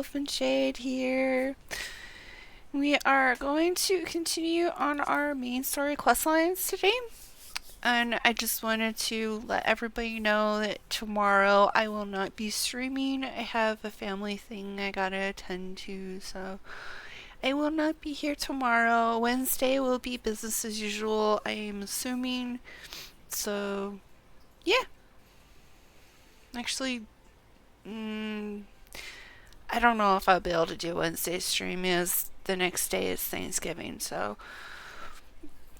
Wulfenshade here. We are going to continue on our main story questlines today. And I just wanted to let everybody know that tomorrow I will not be streaming. I have a family thing I gotta attend to, so I will not be here tomorrow. Wednesday will be business as usual, I am assuming. So, yeah. Actually, I don't know if I'll be able to do Wednesday's stream, as the next day is Thanksgiving, so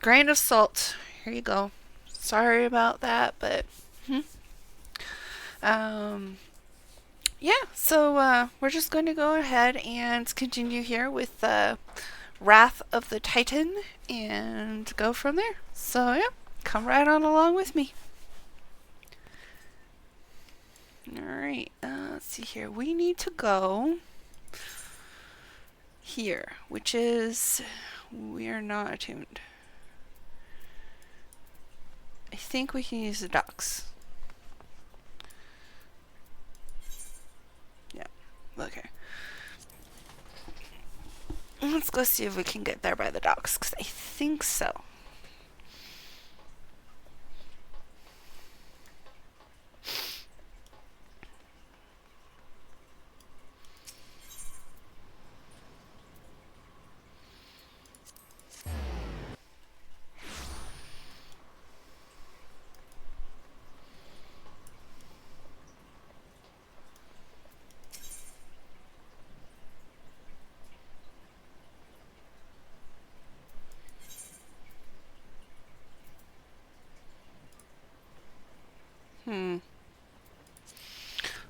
grain of salt. Here you go. Sorry about that, but yeah, so we're just going to go ahead and continue here with Wrath of the Titan and go from there. So yeah, come right on along with me. Alright, let's see here. We need to go here, which is, we are not attuned. I think we can use the docks. Yeah, okay. Let's go see if we can get there by the docks, because I think so.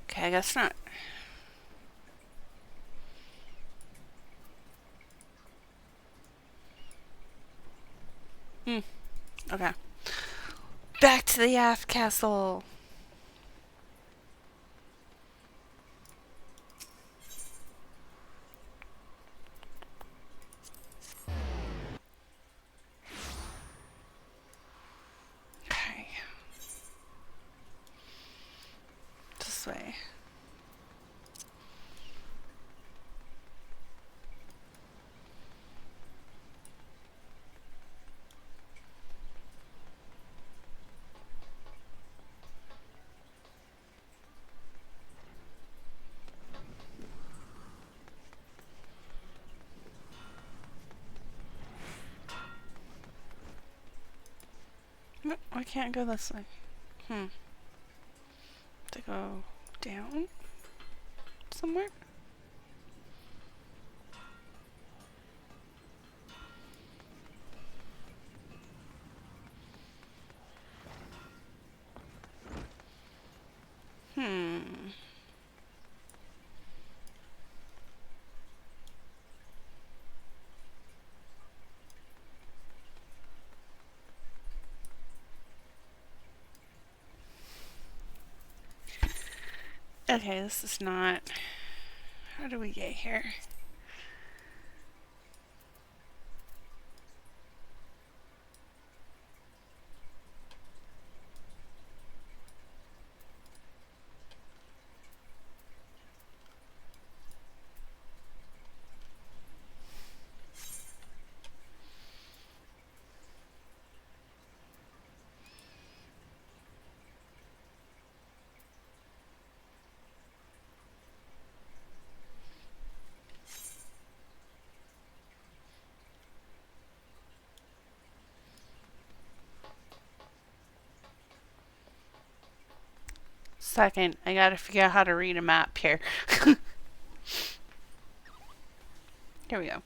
Okay, I guess not. Okay. Back to the aft castle. Okay. This way. No, I can't go this way. To go down somewhere? Okay, this is not... How do we get here? Second, I gotta figure out how to read a map here. Here we go.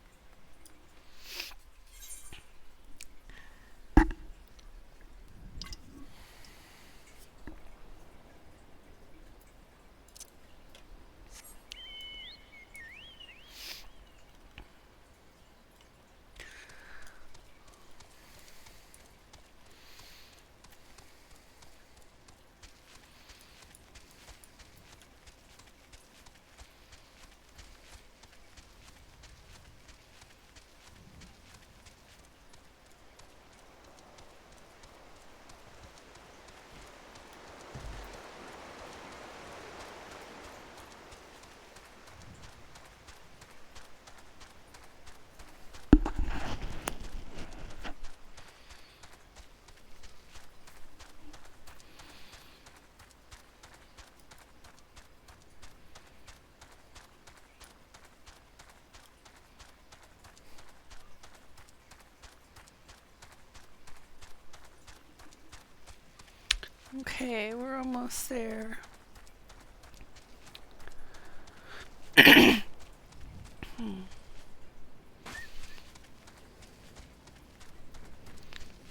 Okay, we're almost there.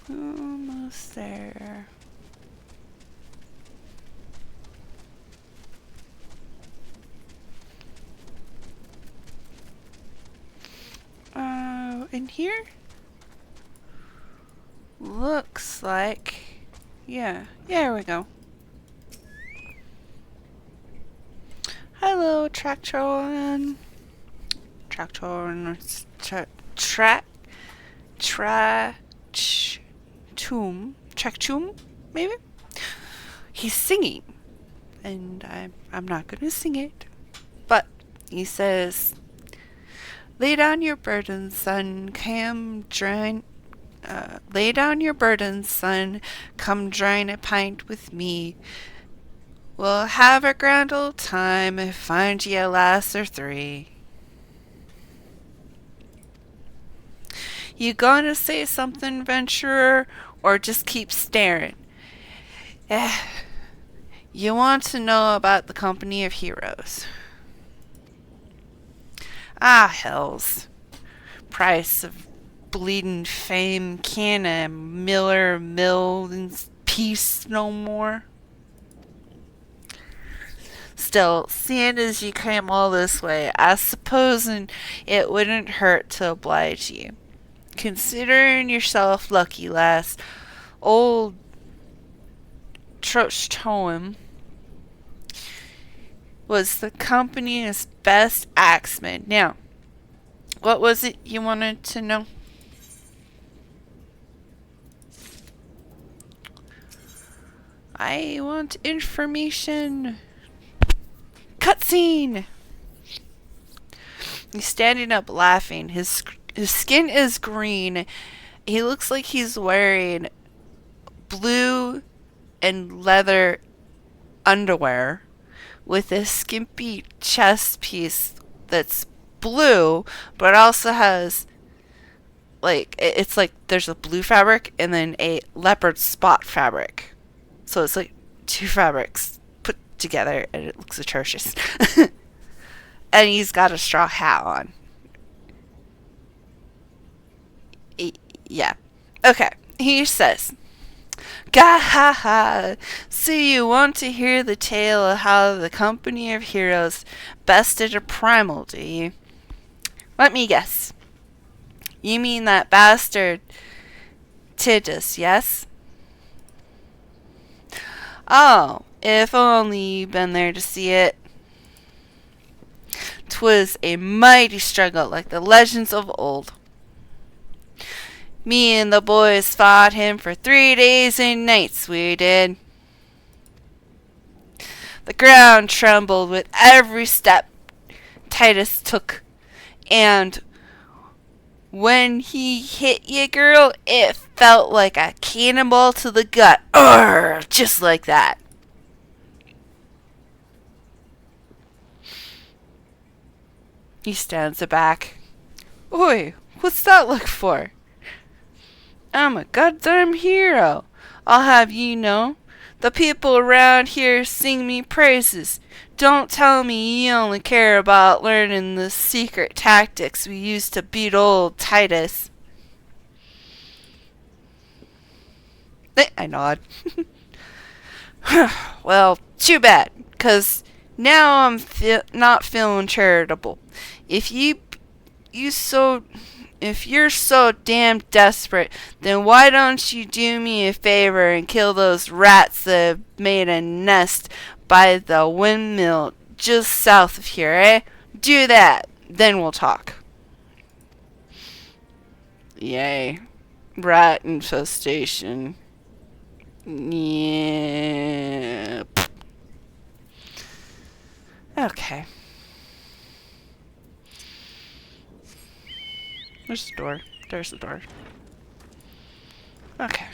Almost there. In here? Looks like... Yeah, there we go. Hello, Tractron. Tractron... Tractum, maybe? He's singing. And I'm not gonna sing it. But he says... Lay down your burdens, son, come drain... lay down your burdens, son, come drain a pint with me. We'll have a grand old time and find ye a lass or three. You gonna say something, venturer, or just keep staring? You want to know about the Company of Heroes. Ah, hells. Price of bleeding fame, can a miller mill in peace no more? Still, seeing as you came all this way, I supposin' it wouldn't hurt to oblige you. Considering yourself lucky, lass, old Trochtoem was the company's best axeman. Now, what was it you wanted to know? I want information. Cutscene! He's standing up laughing. His skin is green. He looks like he's wearing blue and leather underwear with a skimpy chest piece that's blue, but also has like it's like there's a blue fabric and then a leopard spot fabric. So it's like two fabrics put together and it looks atrocious. And he's got a straw hat on. Yeah. Okay. He says, "Gah ha ha! So you want to hear the tale of how the Company of Heroes bested a primal, do you? Let me guess. You mean that bastard Tidus, yes? Oh, if only you'd been there to see it. 'Twas a mighty struggle like the legends of old. Me and the boys fought him for 3 days and nights, we did. The ground trembled with every step Tidus took, and when he hit you, girl, it felt like a cannonball to the gut. Urgh, just like that." He stands aback. "Oi, what's that look for? I'm a goddamn hero, I'll have you know. The people around here sing me praises. Don't tell me you only care about learning the secret tactics we used to beat old Tidus." I nod. "Well, too bad, 'cause now I'm not feeling charitable. If you're so damn desperate, then why don't you do me a favor and kill those rats that have made a nest by the windmill just south of here, eh? Do that, then we'll talk." Yay. Rat infestation. Yeah. Okay. There's the door. There's the door. Okay.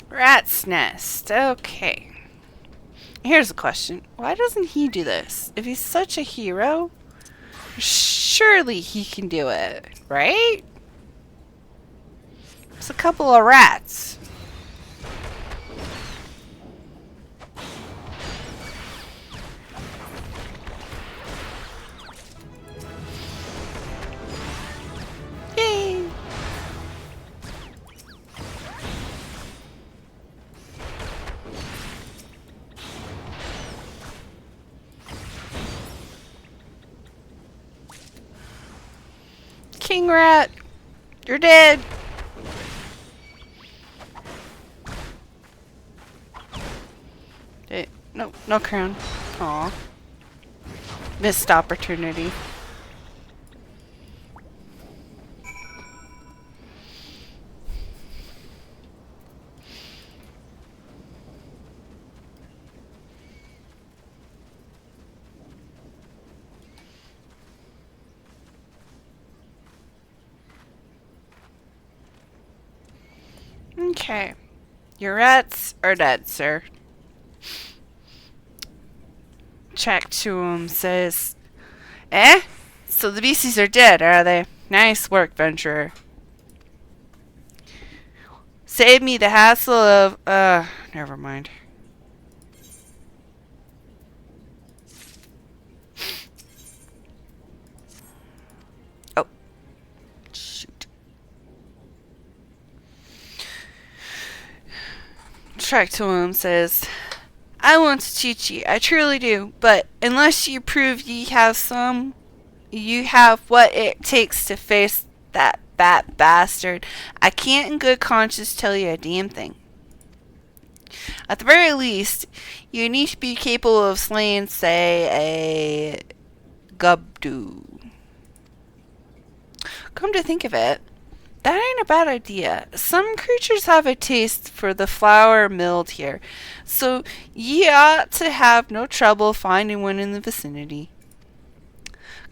Rat's nest. Okay. Here's a question. Why doesn't he do this? If he's such a hero... Shh. Surely he can do it, right? It's a couple of rats. Yay! King Rat, you're dead. No, no crown. Aw. Missed opportunity. Okay. Your rats are dead, sir. Check to him says, eh? So the beasties are dead, are they? Nice work, venturer. Save me the hassle of, never mind. Oh. Shoot. Track to him says, I want to teach you, I truly do, but unless you prove you have what it takes to face that bat bastard, I can't in good conscience tell you a damn thing. At the very least, you need to be capable of slaying, say, a Goobbues. Come to think of it, that ain't a bad idea. Some creatures have a taste for the flour milled here, so ye ought to have no trouble finding one in the vicinity.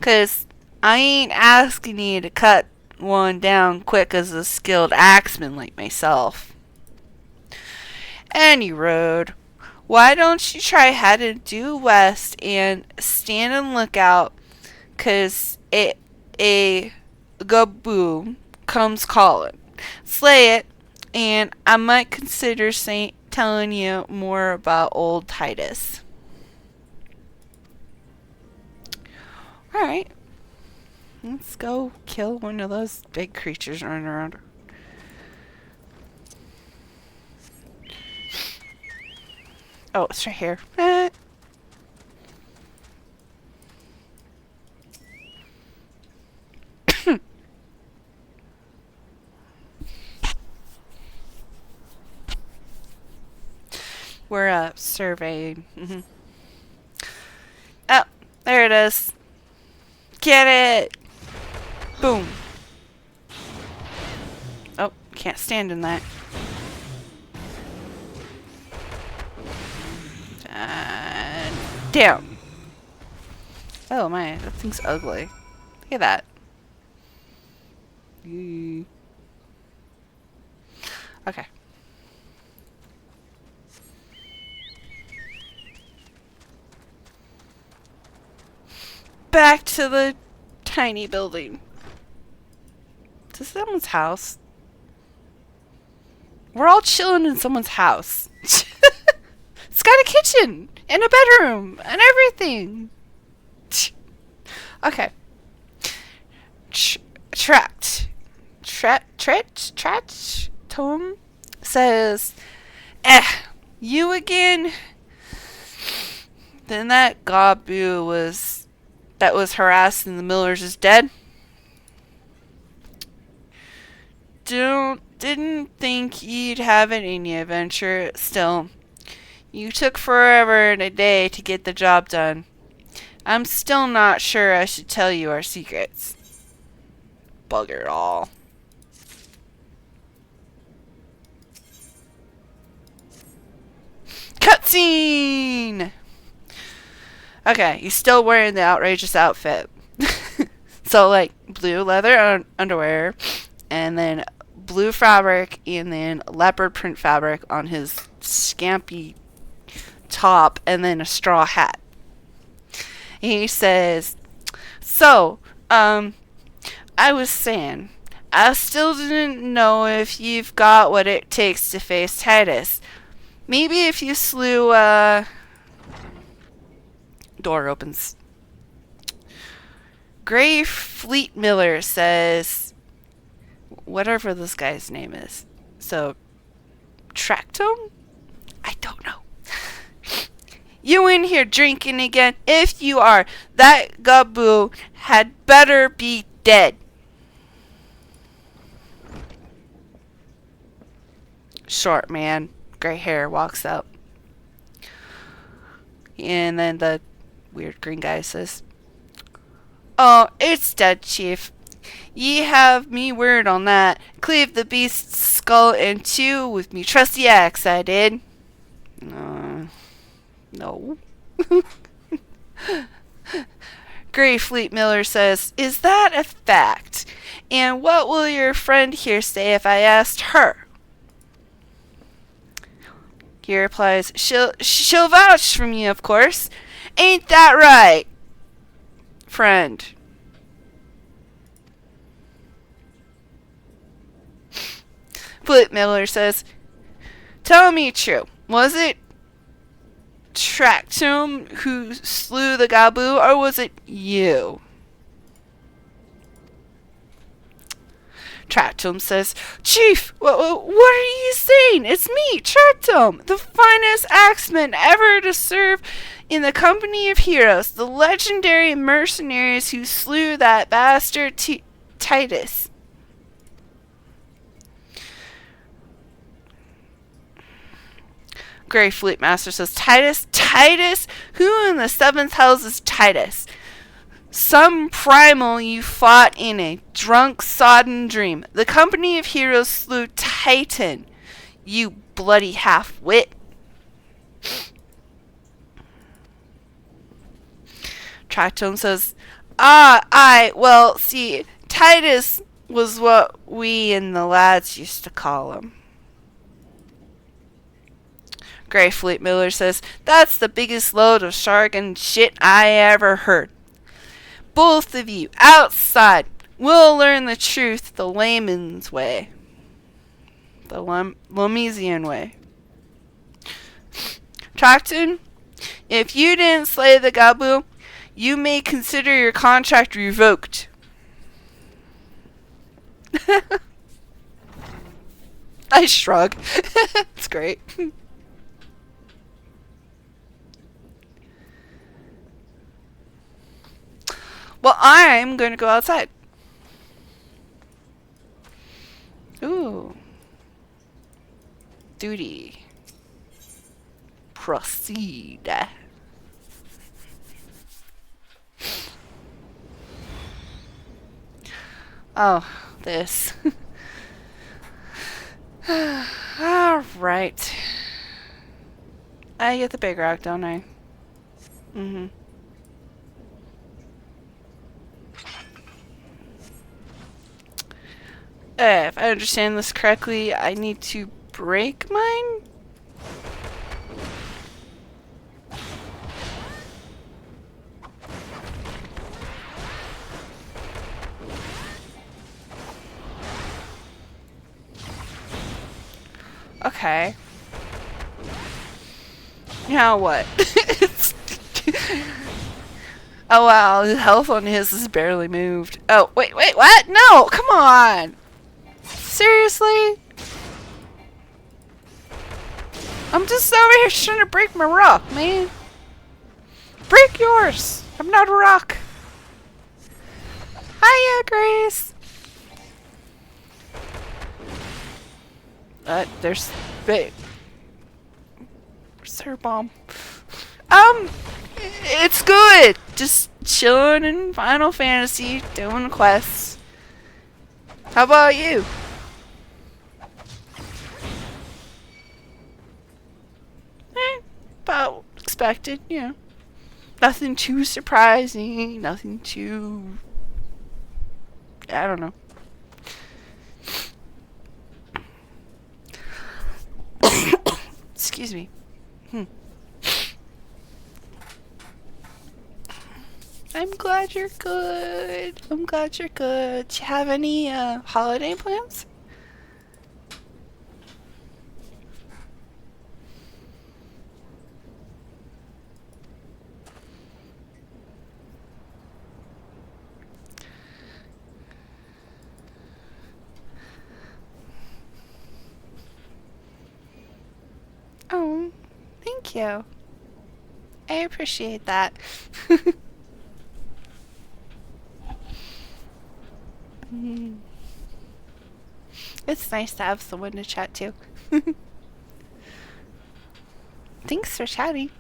'Cause I ain't asking ye to cut one down quick as a skilled axeman like myself. Any road, why don't you try heading due west and stand on lookout, 'cause a Goobbues comes calling. Slay it, and I might consider telling you more about old Tidus. Alright. Let's go kill one of those big creatures running around. Oh, it's right here. We're surveying. Oh, there it is. Get it! Boom. Oh, can't stand in that. And down. Oh my, that thing's ugly. Look at that. Okay. Back to the tiny building. Is this someone's house? We're all chilling in someone's house. It's got a kitchen and a bedroom and everything. Okay. Tom says, you again? Then that Goobbues that was harassing the millers is dead? Didn't think you'd have it in you, Venture. Still, you took forever and a day to get the job done. I'm still not sure I should tell you our secrets. Bugger all. Cutscene! Okay, you're still wearing the outrageous outfit. So, like, blue leather underwear, and then blue fabric, and then leopard print fabric on his scampy top, and then a straw hat. He says, so, Um, I was saying, I still didn't know if you've got what it takes to face Tidus. Maybe if you slew, door opens. Gray Fleet Miller says, whatever this guy's name is. So, Tractome? I don't know. You in here drinking again? If you are, that Goobbues had better be dead. Short man, gray hair, walks up. And then the weird green guy says, "Oh, it's dead, Chief. Ye have me word on that. Cleave the beast's skull in two with me trusty axe, I did." No. Gray Fleet Miller says, "Is that a fact? And what will your friend here say if I asked her?" He replies, She'll vouch for me, of course. Ain't that right, friend?" Fleet Miller says, "Tell me true. Was it Tractome who slew the Goobbues, or was it you?" Tractome says, "Chief, what are you saying? It's me, Tractome, the finest axeman ever to serve in the company of heroes, the legendary mercenaries who slew that bastard Tidus." Grey Fleet Master says, "Tidus? Tidus? Who in the seventh hells is Tidus? Some primal you fought in a drunk, sodden dream. The company of heroes slew Titan, you bloody half-wit." Tractome says, well, see, Tidus was what we and the lads used to call him." Grey Fleet Miller says, "That's the biggest load of jargon shit I ever heard. Both of you, outside. We'll learn the truth the layman's way. The Lominsan Way." Tractome, "If you didn't slay the Goobbues, you may consider your contract revoked." I shrug. It's great. Well, I'm going to go outside. Ooh. Duty. Proceed. Oh, this. Alright. I get the big rock, don't I? Mm-hmm. If I understand this correctly, I need to break mine? Okay. Now what? Oh wow, the health on his is barely moved. Oh, wait, what? No, come on! Seriously? I'm just over here trying to break my rock, man. Break yours! I'm not a rock. Hiya, Grace! There's... Wait. Where's her bomb? It's good! Just chilling in Final Fantasy, doing quests. How about you? About expected, you know. Nothing too surprising, nothing too... I don't know. Excuse me. I'm glad you're good. I'm glad you're good. Do you have any holiday plans? Oh, thank you. I appreciate that. Mm. It's nice to have someone to chat to. Thanks for chatting.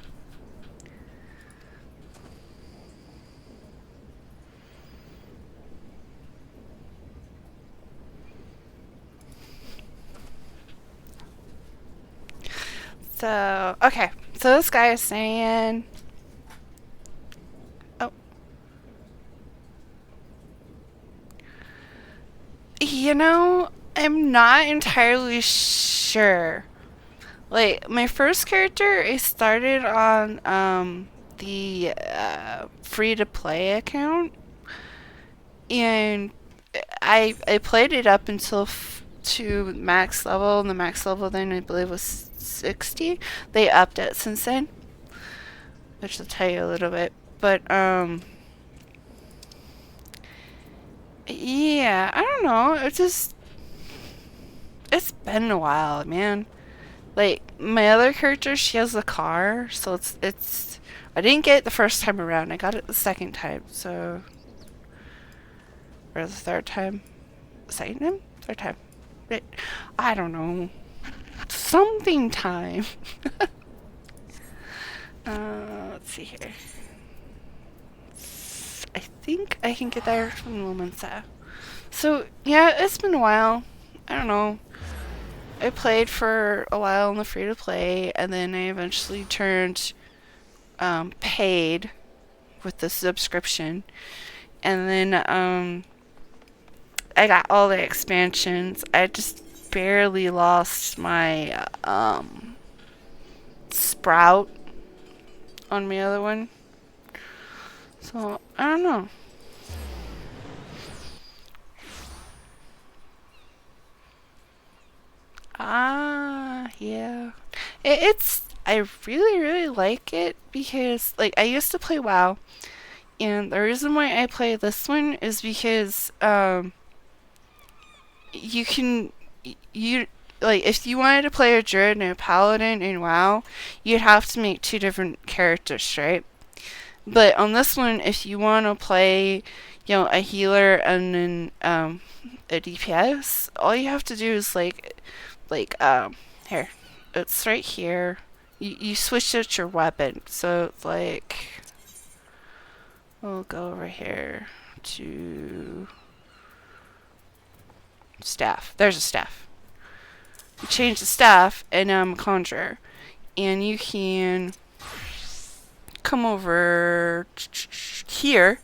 So, okay. So this guy is saying... Oh. You know, I'm not entirely sure. Like, my first character, I started on, the, free-to-play account. And I played it up until to max level, and the max level then I believe was 60. They upped it since then, which will tell you a little bit. But yeah, I don't know. It's been a while, man. Like my other character, she has a car, so it's. I didn't get it the first time around. I got it the second time, so or the third time. Second time, third time. I don't know. Something time. Let's see here. I think I can get there from Lominsan. So, yeah, it's been a while. I don't know. I played for a while in the free to play, and then I eventually turned paid with the subscription. And then I got all the expansions. I just barely lost my Sprout on my other one. So, I don't know. Ah, yeah. I really, really like it because, like, I used to play WoW, and the reason why I play this one is because, you can, you, like, if you wanted to play a druid and a paladin in WoW, you'd have to make two different characters, right? But on this one, if you want to play, a healer and then, a DPS, all you have to do is, here, it's right here. You switch out your weapon, so it's like, we'll go over here to staff. There's a staff. You change the staff, and now I'm a conjurer. And you can come over here,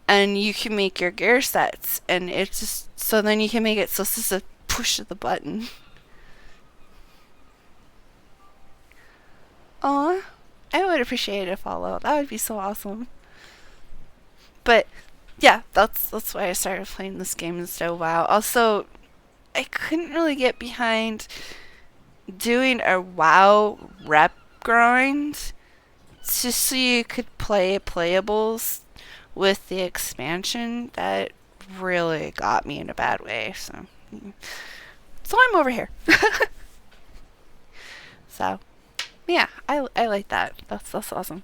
and you can make your gear sets, and it's just, so then you can make it so it's just a push of the button. Aw, I would appreciate a follow. That would be so awesome. But yeah, that's why I started playing this game instead of WoW. Also, I couldn't really get behind doing a WoW rep grind just so you could play playables with the expansion. That really got me in a bad way. So I'm over here. So yeah, I like that. That's awesome.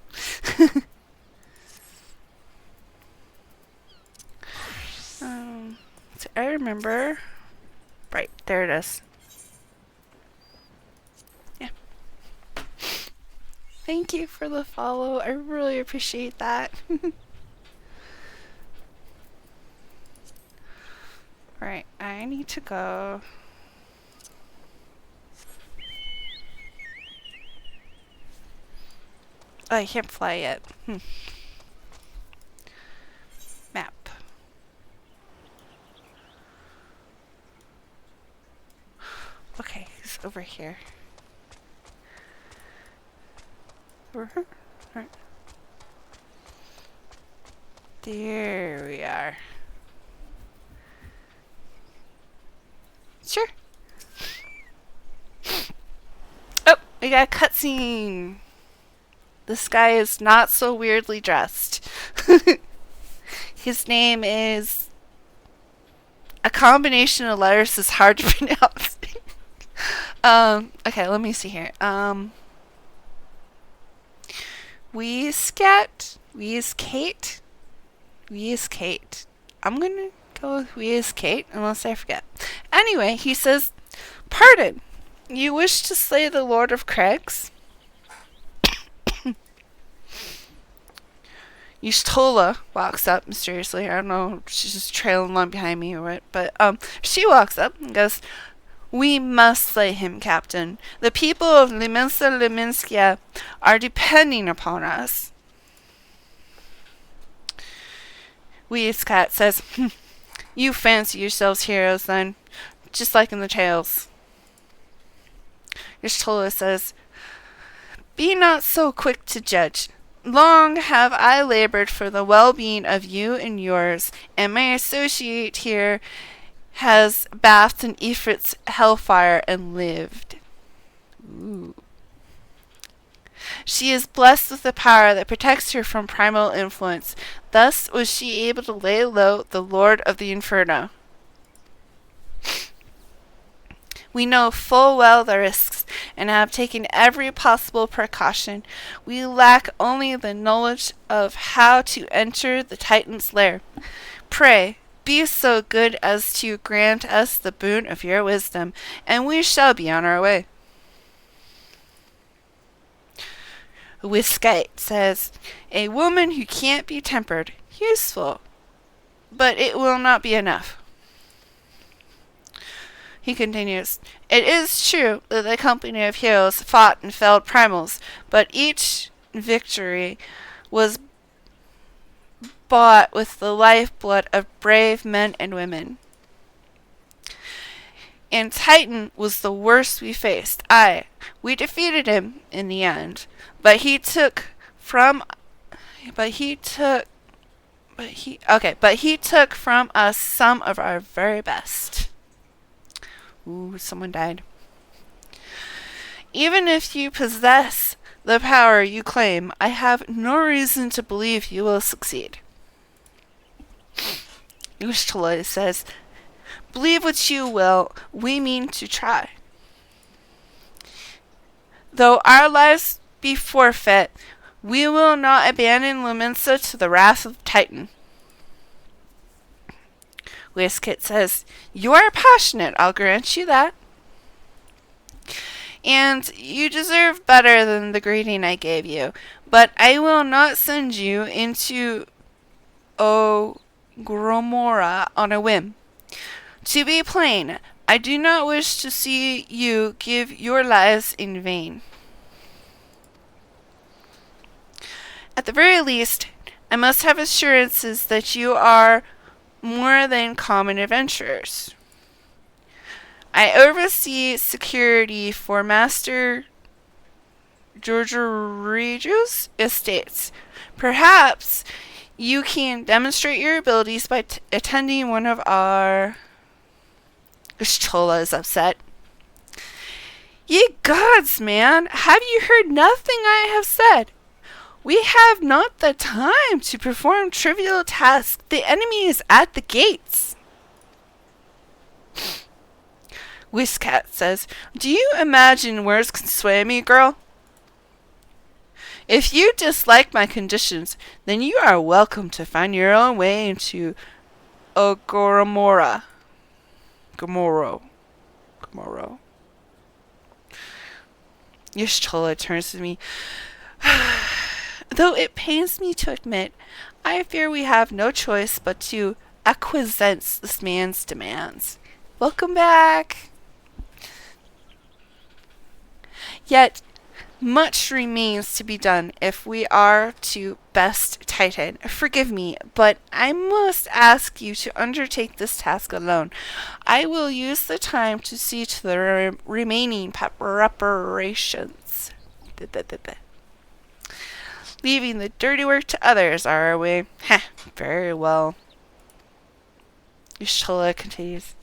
So I remember. Right, there it is. Yeah. Thank you for the follow. I really appreciate that. Right, I need to go. Oh, I can't fly yet. Map. Okay, he's over here. Over here? Right. There we are. Sure. Oh, we got a cutscene. This guy is not so weirdly dressed. His name is a combination of letters that's hard to pronounce. Okay, let me see here. Weezcat? Weezkate? Weezkate. I'm gonna go with Weezkate, unless I forget. Anyway, he says, "Pardon, you wish to slay the Lord of Craigs?" Y'shtola walks up mysteriously. I don't know, she's just trailing along behind me or what. But she walks up and goes, "We must slay him, Captain. The people of Lominsan are depending upon us." Weezcat says, "You fancy yourselves heroes then, just like in the tales." Y'shtola says, "Be not so quick to judge. Long have I labored for the well-being of you and yours, and my associate here has bathed in Ifrit's hellfire and lived. Ooh. She is blessed with the power that protects her from primal influence. Thus was she able to lay low the Lord of the Inferno. We know full well the risks, and have taken every possible precaution. We lack only the knowledge of how to enter the Titan's lair. Pray, be so good as to grant us the boon of your wisdom, and we shall be on our way." Weezkate says, "A woman who can't be tempered. Useful. But it will not be enough." He continues, "It is true that the company of heroes fought and felled primals, but each victory was bought with the lifeblood of brave men and women. And Titan was the worst we faced. Aye, we defeated him in the end, but he took from us some of our very best." Ooh, someone died. "Even if you possess the power you claim, I have no reason to believe you will succeed." Y'shtola says, "Believe what you will, we mean to try. Though our lives be forfeit, we will not abandon Lominsa to the wrath of Titan." Weezkate says, "You are passionate, I'll grant you that. And you deserve better than the greeting I gave you. But I will not send you into Gromora on a whim. To be plain, I do not wish to see you give your lives in vain. At the very least, I must have assurances that you are more than common adventurers. I oversee security for Master Georgiou's estates. Perhaps you can demonstrate your abilities by attending one of our..." Y'shtola is upset. "Ye gods, man, have you heard nothing I have said? We have not the time to perform trivial tasks. The enemy is at the gates." Weezkate says, "Do you imagine words can sway me, girl? If you dislike my conditions, then you are welcome to find your own way into Ogoromora. Gomoro. Y'shtola turns to me. "Though it pains me to admit, I fear we have no choice but to acquiesce this man's demands." Welcome back. "Yet much remains to be done if we are to best Titan. Forgive me, but I must ask you to undertake this task alone. I will use the time to see to the remaining preparations." leaving the dirty work to others, are we? Heh, very well. Y'shtola continues.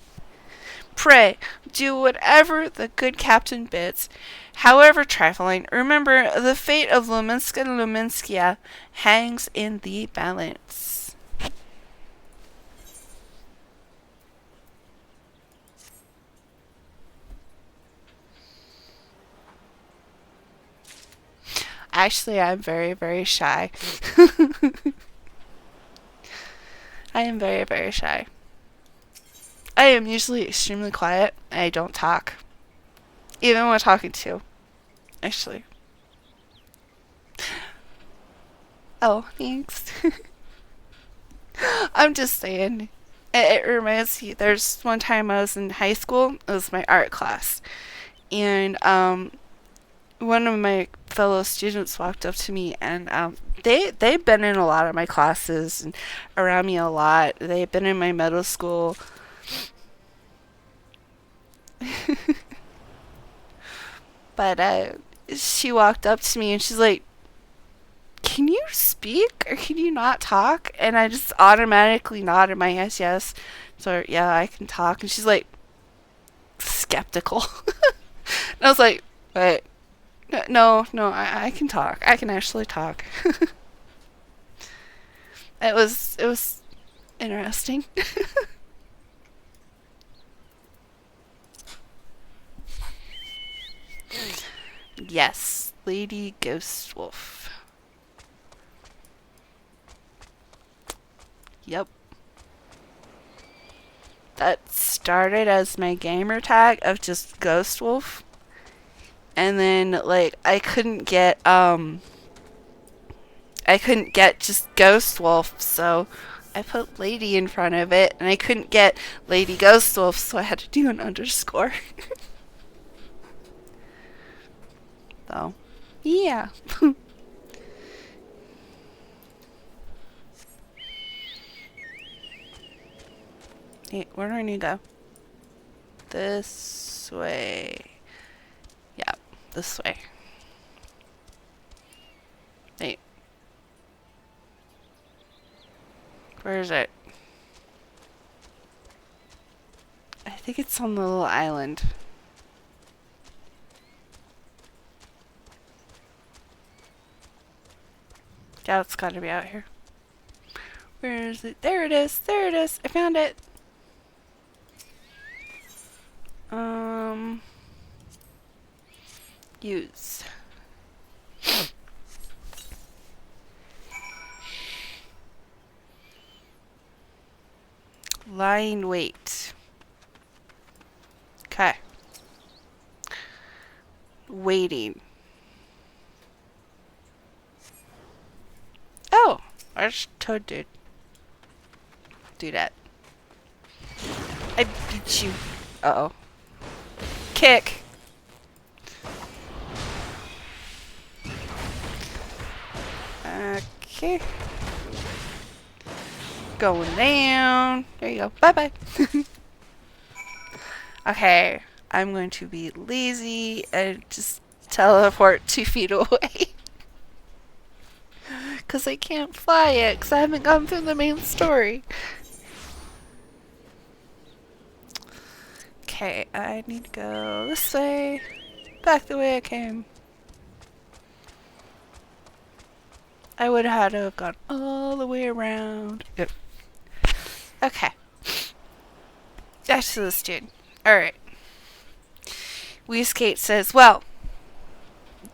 Pray, do whatever the good captain bids. However trifling, remember the fate of Lominska and Lominskia hangs in the balance. Actually, I'm very, very shy. I am very, very shy. I am usually extremely quiet. I don't talk. Even when talking to. Actually. Oh, thanks. I'm just saying. It reminds me, there's one time I was in high school. It was my art class. And one of my fellow students walked up to me, and they've been in a lot of my classes and around me a lot. They've been in my middle school. But she walked up to me and she's like, "Can you speak or can you not talk?" And I just automatically nodded my head yes. So yeah, I can talk. And she's like, skeptical. And I was like, "Wait, no, I can talk. I can actually talk." It was interesting. Yes, Lady Ghost Wolf. Yep. That started as my gamer tag of just Ghost Wolf. And then like I couldn't get just Ghost Wolf, so I put Lady in front of it, and I couldn't get Lady Ghost Wolf, so I had to do an underscore. So, yeah. Hey, where do I need to go? This way. Yeah, this way. Hey. Where is it? I think it's on the little island. Yeah, it's gotta be out here. Where is it? There it is! There it is! I found it! Use. Lying wait. Okay. Waiting. Oh! Where's Toad Dude? Do that. I beat you. Uh-oh. Kick! Okay. Going down. There you go. Bye-bye. Okay. I'm going to be lazy and just teleport 2 feet away. Because I can't fly yet, because I haven't gone through the main story. Okay, I need to go this way. Back the way I came. I would have had to have gone all the way around. Yep. Okay. Back to this dude. Alright. Weeskate says, well,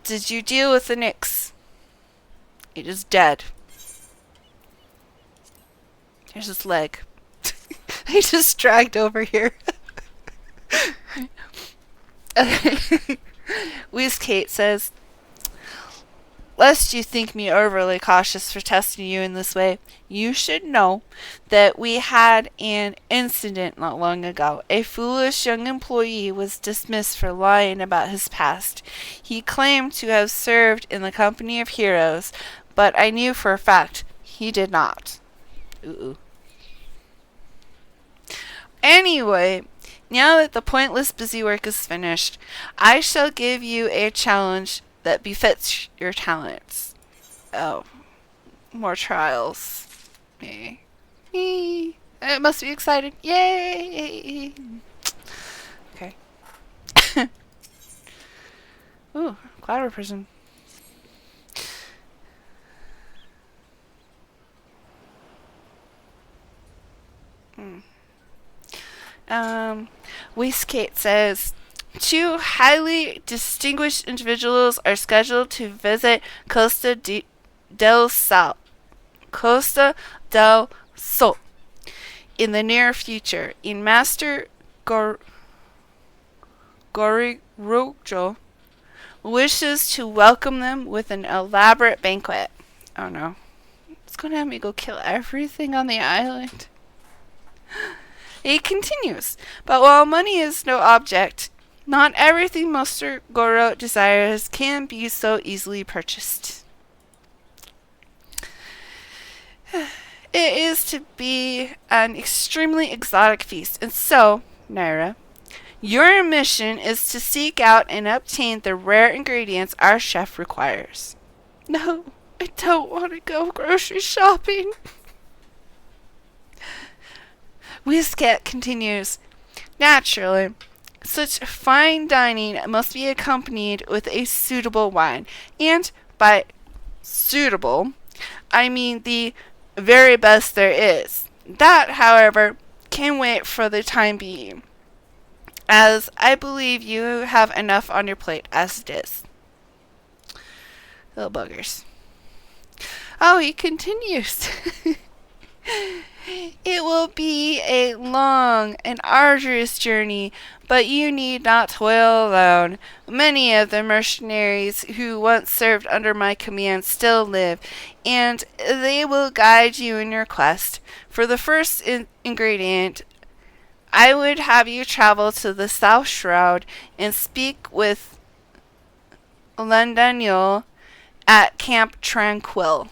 did you deal with the Nix? It is dead. There's his leg. I just dragged over here. Weeskate says, lest you think me overly cautious for testing you in this way, you should know that we had an incident not long ago. A foolish young employee was dismissed for lying about his past. He claimed to have served in the company of heroes, but I knew for a fact he did not. Ooh. Anyway, now that the pointless busy work is finished, I shall give you a challenge that befits your talents. Oh, more trials. Yay. Yay. It must be excited. Yay! Okay. Ooh, cloud prison. Waistcoat says, two highly distinguished individuals are scheduled to visit del Sol. Costa del Sol in the near future. In Master Gorirojo wishes to welcome them with an elaborate banquet. Oh no. It's going to have me go kill everything on the island. It continues, but while money is no object, not everything Master Goro desires can be so easily purchased. It is to be an extremely exotic feast, and so, Nyra, your mission is to seek out and obtain the rare ingredients our chef requires. No, I don't want to go grocery shopping. Whiskat continues, naturally, such fine dining must be accompanied with a suitable wine. And by suitable, I mean the very best there is. That, however, can wait for the time being, as I believe you have enough on your plate as it is. Little buggers. Oh, he continues. It will be a long and arduous journey, but you need not toil alone. Many of the mercenaries who once served under my command still live, and they will guide you in your quest. For the first ingredient, I would have you travel to the South Shroud and speak with Landaniel at Camp Tranquil.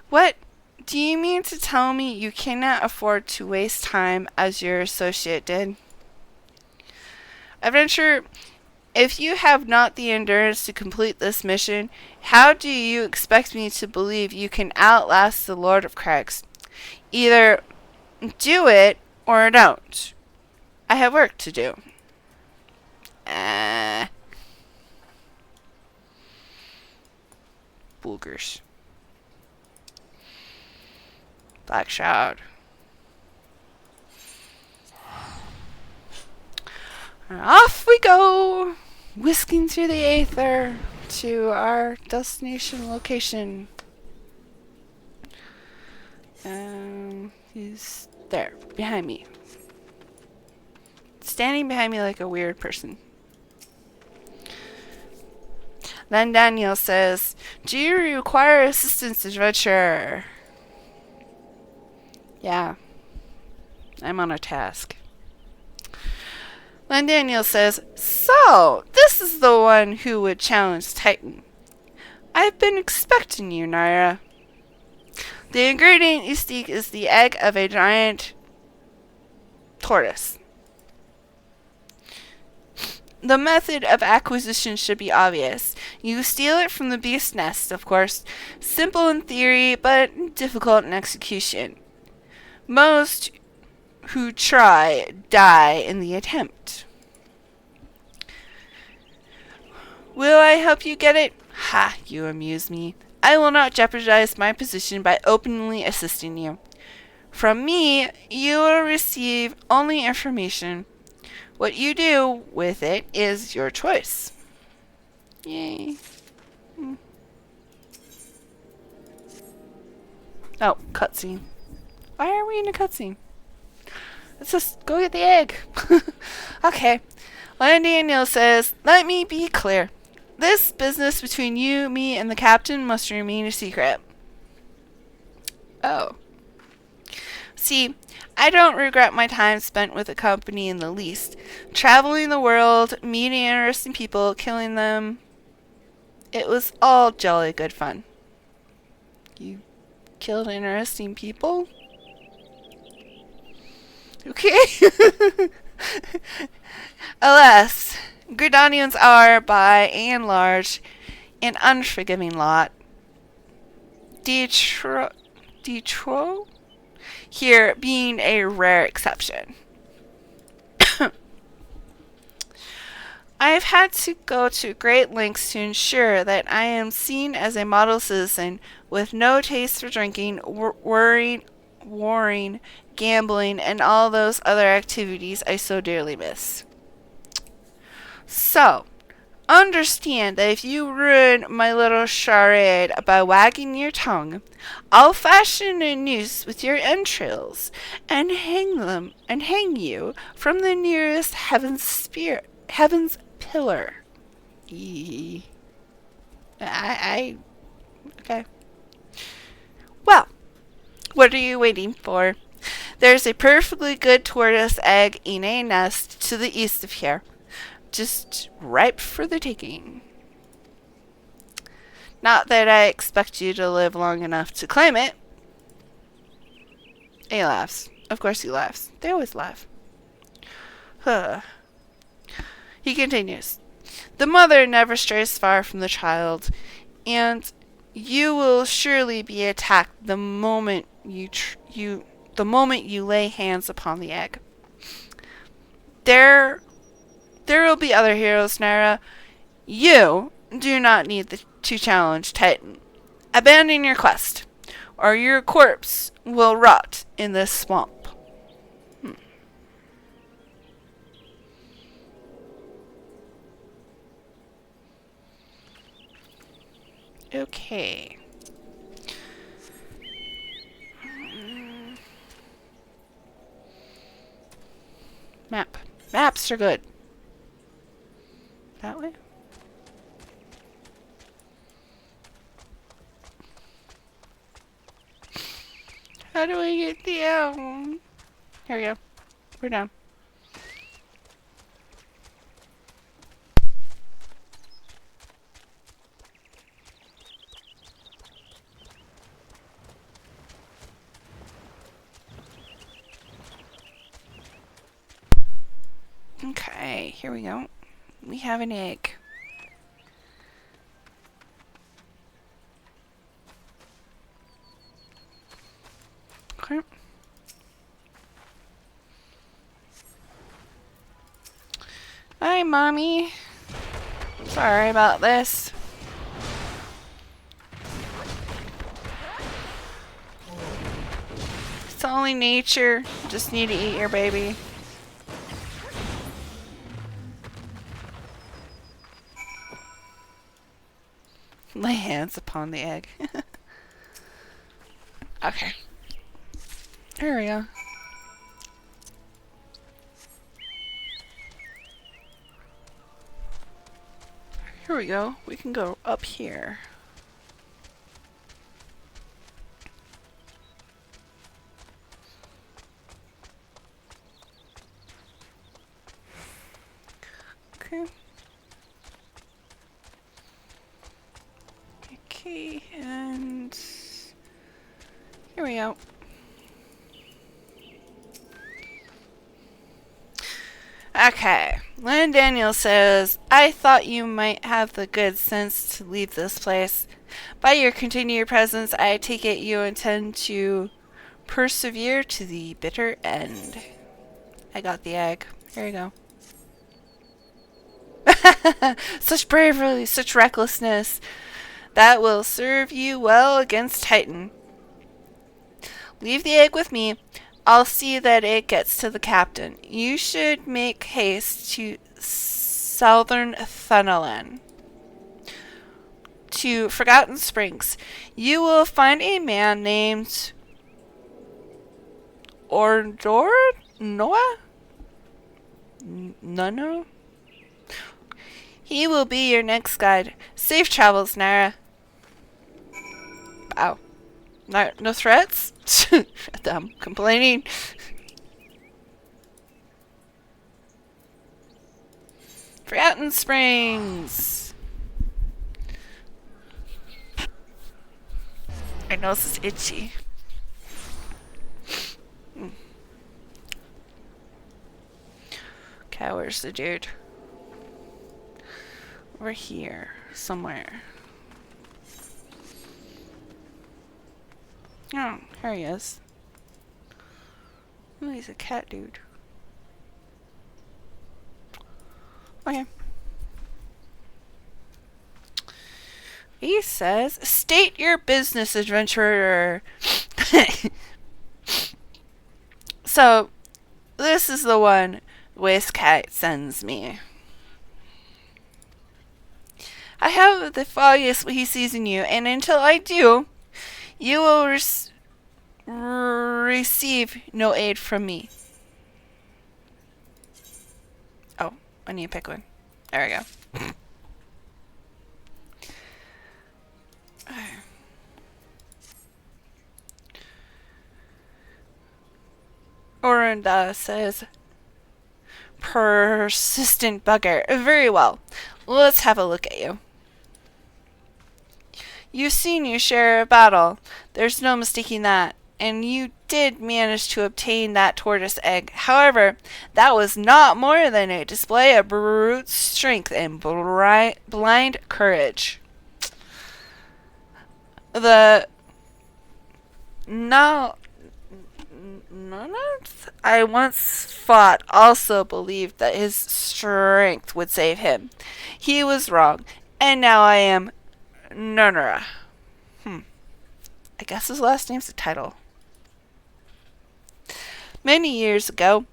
What? Do you mean to tell me you cannot afford to waste time as your associate did? Adventurer, if you have not the endurance to complete this mission, how do you expect me to believe you can outlast the Lord of Crags? Either do it or don't. I have work to do. Boogers. Black Shroud. And off we go, whisking through the aether to our destination location. He's there, behind me. Standing behind me like a weird person. Then Daniel says, do you require assistance, adventurer? Yeah, I'm on a task. Then Daniel says, so, this is the one who would challenge Titan. I've been expecting you, Nyra. The ingredient you seek is the egg of a giant tortoise. The method of acquisition should be obvious. You steal it from the beast's nest, of course. Simple in theory, but difficult in execution. Most who try die in the attempt. Will I help you get it? Ha, you amuse me. I will not jeopardize my position by openly assisting you. From me, you will receive only information. What you do with it is your choice. Yay. Oh, cutscene. Why are we in a cutscene? Let's just go get the egg. Okay. Daniel says, let me be clear. This business between you, me, and the captain must remain a secret. Oh. See, I don't regret my time spent with the company in the least. Traveling the world, meeting interesting people, killing them. It was all jolly good fun. You killed interesting people? Okay. Alas, Gridanians are, by and large, An unforgiving lot. Detroit here being a rare exception. I've had to go to great lengths to ensure that I am seen as a model citizen with no taste for drinking, warring, gambling, and all those other activities I so dearly miss. So, understand that if you ruin my little charade by wagging your tongue, I'll fashion a noose with your entrails and hang you from the nearest heaven's pillar. Okay. Well, what are you waiting for? There's a perfectly good tortoise egg in a nest to the east of here. Just ripe for the taking. Not that I expect you to live long enough to claim it. He laughs. Of course he laughs. They always laugh. Huh. He continues. The mother never strays far from the child, and you will surely be attacked the moment you lay hands upon the egg. There will be other heroes, Nyra. You do not need to challenge Titan. Abandon your quest, or your corpse will rot in this swamp. Okay. Map. Maps are good. That way? How do I get down? Here we go. We're down. Okay, here we go. We have an egg. Okay. Hi, Mommy. Sorry about this. It's only nature. Just need to eat your baby. Lay hands upon the egg. Okay. There we go. Here we go. We can go up here. Okay. Okay, and here we go. Okay, Lynn Daniel says, I thought you might have the good sense to leave this place. By your continued presence, I take it you intend to persevere to the bitter end. I got the egg. Here you go. Such bravery, such recklessness. That will serve you well against Titan. Leave the egg with me. I'll see that it gets to the captain. You should make haste to Southern Thunalan, to Forgotten Springs. You will find a man named Ordor Noah? Nono? He will be your next guide. Safe travels, Nyra. Wow. No threats? I'm complaining. Forgotten Springs. My nose is itchy. Okay, where's the dude? We're here somewhere. Oh, here he is. Oh, he's a cat dude. Okay. He says, state your business, adventurer. So, this is the one Wastecat sends me. I have the foggiest what he sees in you, and until I do, you will receive no aid from me. Oh, I need to pick one. There we go. Orunda says, persistent bugger. Very well. Let's have a look at you. You've seen your share of battle. There's no mistaking that. And you did manage to obtain that tortoise egg. However, that was not more than a display of brute strength and blind courage. The Nonth I once fought also believed that his strength would save him. He was wrong, and now I am Nyra. I guess his last name's a title. Many years ago,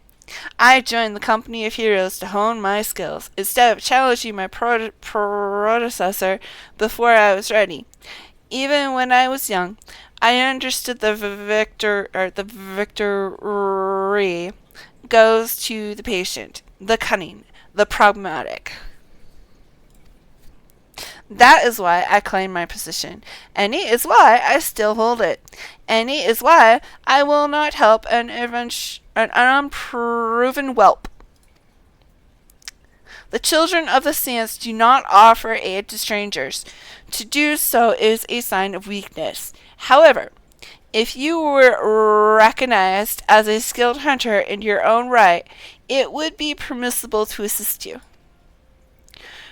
I joined the company of heroes to hone my skills, instead of challenging my predecessor before I was ready. Even when I was young, I understood the victory goes to the patient, the cunning, the pragmatic. That is why I claim my position, and it is why I still hold it, and it is why I will not help an unproven whelp. The children of the sands do not offer aid to strangers. To do so is a sign of weakness. However, if you were recognized as a skilled hunter in your own right, it would be permissible to assist you.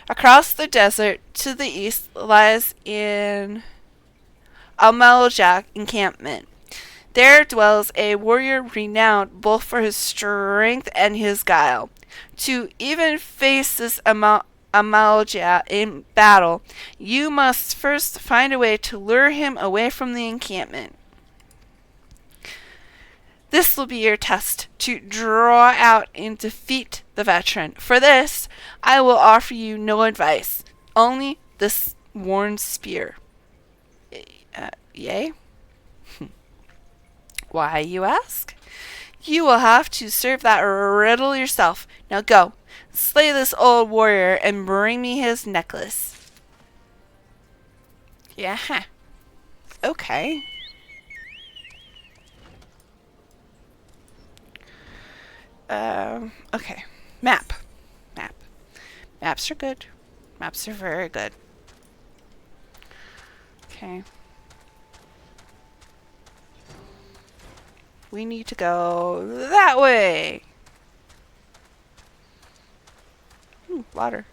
Across the desert to the east lies an Almalajak encampment. There dwells a warrior renowned both for his strength and his guile. To even face this Almalajak in battle, you must first find a way to lure him away from the encampment. This will be your test to draw out and defeat the veteran. For this, I will offer you no advice, only this worn spear. Yay? Why, you ask? You will have to serve that riddle yourself. Now go, slay this old warrior and bring me his necklace. Yeah. Okay. Okay. Map. Maps are good. Maps are very good. Okay. We need to go that way. Ooh, water.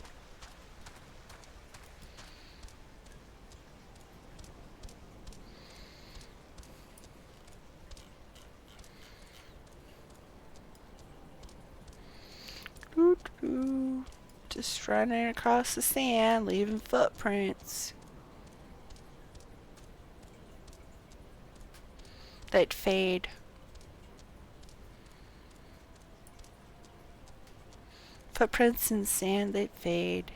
Just running across the sand, leaving footprints. They'd fade. Footprints in sand, they'd fade.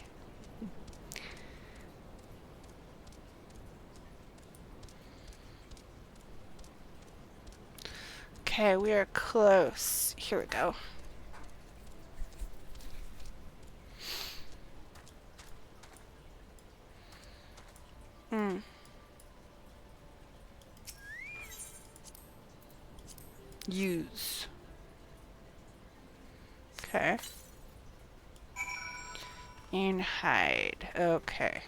Okay, we are close. Here we go. Use. Okay. And hide. Okay.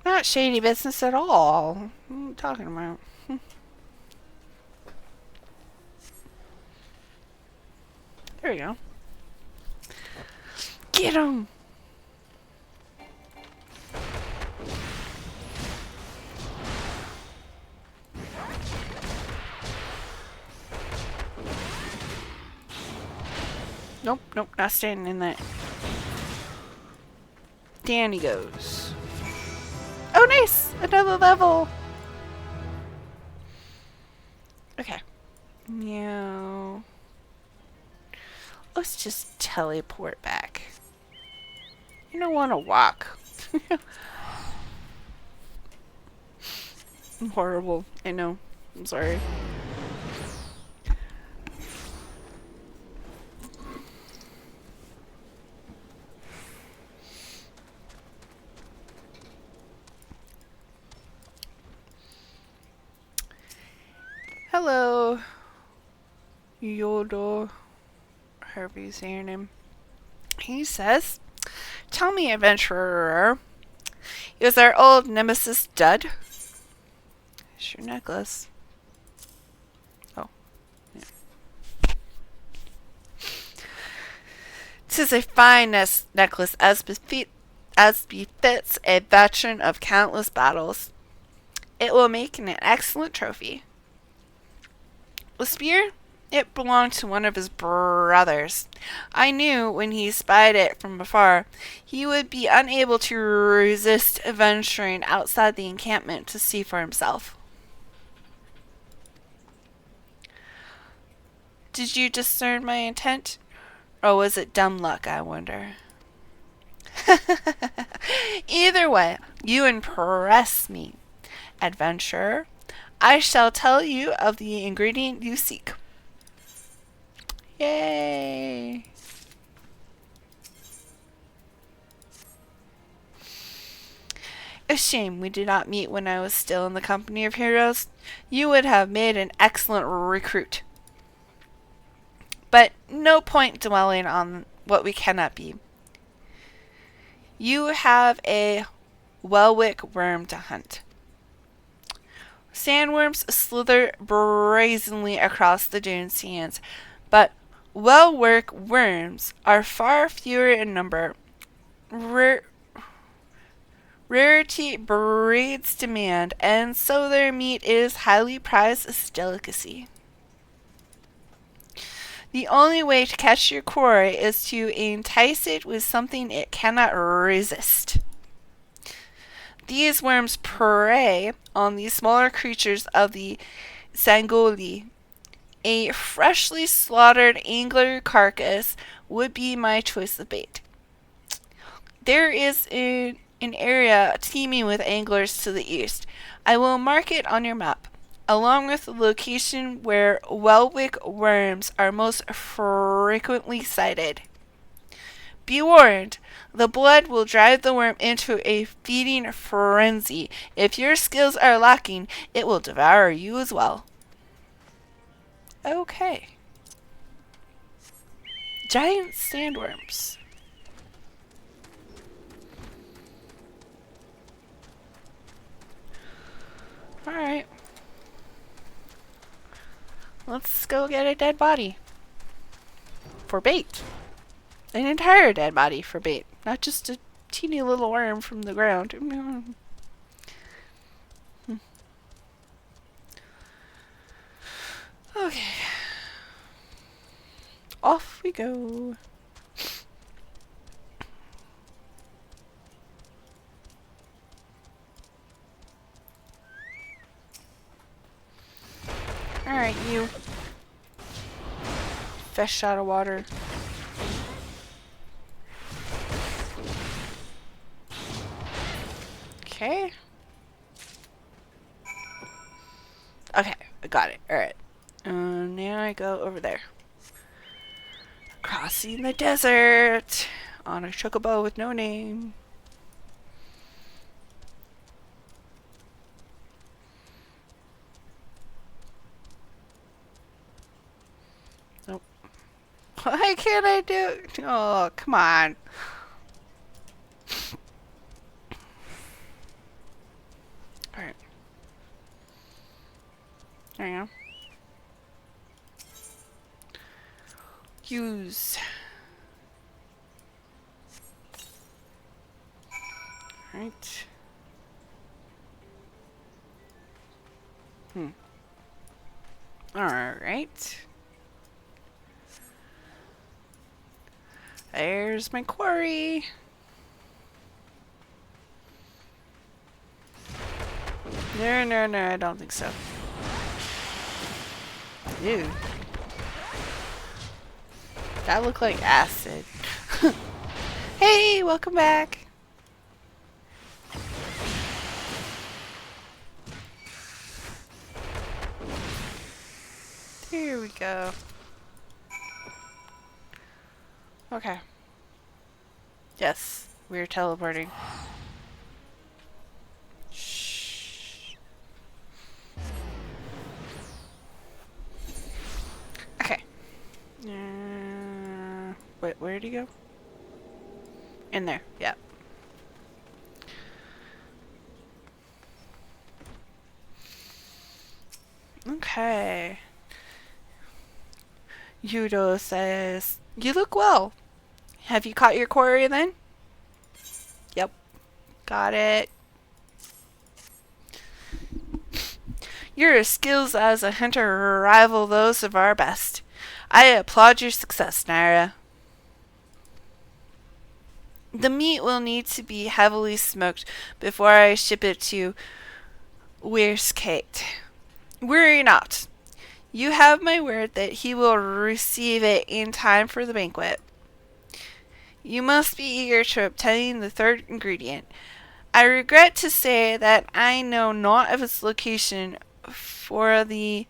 Not shady business at all. What are you talking about? There we go. Get him! Nope, nope, not staying in that. Down he goes. Oh, nice! Another level! Okay. Now, let's just teleport back. You don't want to walk. I'm horrible. I know. I'm sorry. Hello, Yodo. However you say your name. He says, "Tell me, adventurer, is our old nemesis dead?" It's your necklace. Oh. Yeah. "'Tis a fine necklace as befits a veteran of countless battles. It will make an excellent trophy. The spear? It belonged to one of his brothers. I knew when he spied it from afar, he would be unable to resist venturing outside the encampment to see for himself." Did you discern my intent? Or was it dumb luck, I wonder? Either way, you impress me, adventurer. I shall tell you of the ingredient you seek. Yay! A shame we did not meet when I was still in the company of heroes. You would have made an excellent recruit. But no point dwelling on what we cannot be. You have a Welwick worm to hunt. Sandworms slither brazenly across the dune sands, but Welwick worms are far fewer in number. Rarity breeds demand, and so their meat is highly prized as a delicacy. The only way to catch your quarry is to entice it with something it cannot resist. These worms prey on the smaller creatures of the Sangoli. A freshly slaughtered angler carcass would be my choice of bait. There is an area teeming with anglers to the east. I will mark it on your map, along with the location where Welwick worms are most frequently sighted. Be warned, the blood will drive the worm into a feeding frenzy. If your skills are lacking, it will devour you as well. Okay. Giant sandworms. Alright. Let's go get a dead body. For bait. An entire dead body for bait. Not just a teeny little worm from the ground. Okay. Off we go. Alright, you. Fish out of water. Okay. Okay, I got it. Alright. Now I go over there. Crossing the desert on a chocobo with no name. Nope. Why can't I do? Oh, come on. Alright. There you go. Use. Alright. Alright. There's my quarry. No, I don't think so. Ew. That looked like acid. Hey, welcome back. Here we go. Okay. Yes, we're teleporting. Shh. Okay. Wait, where'd he go? In there, yeah. Okay. Yudo says, "You look well. Have you caught your quarry then?" Yep. Got it. Your skills as a hunter rival those of our best. I applaud your success, Nyra. The meat will need to be heavily smoked before I ship it to Wyrskate. Worry not. You have my word that he will receive it in time for the banquet. You must be eager to obtain the third ingredient. I regret to say that I know not of its location for the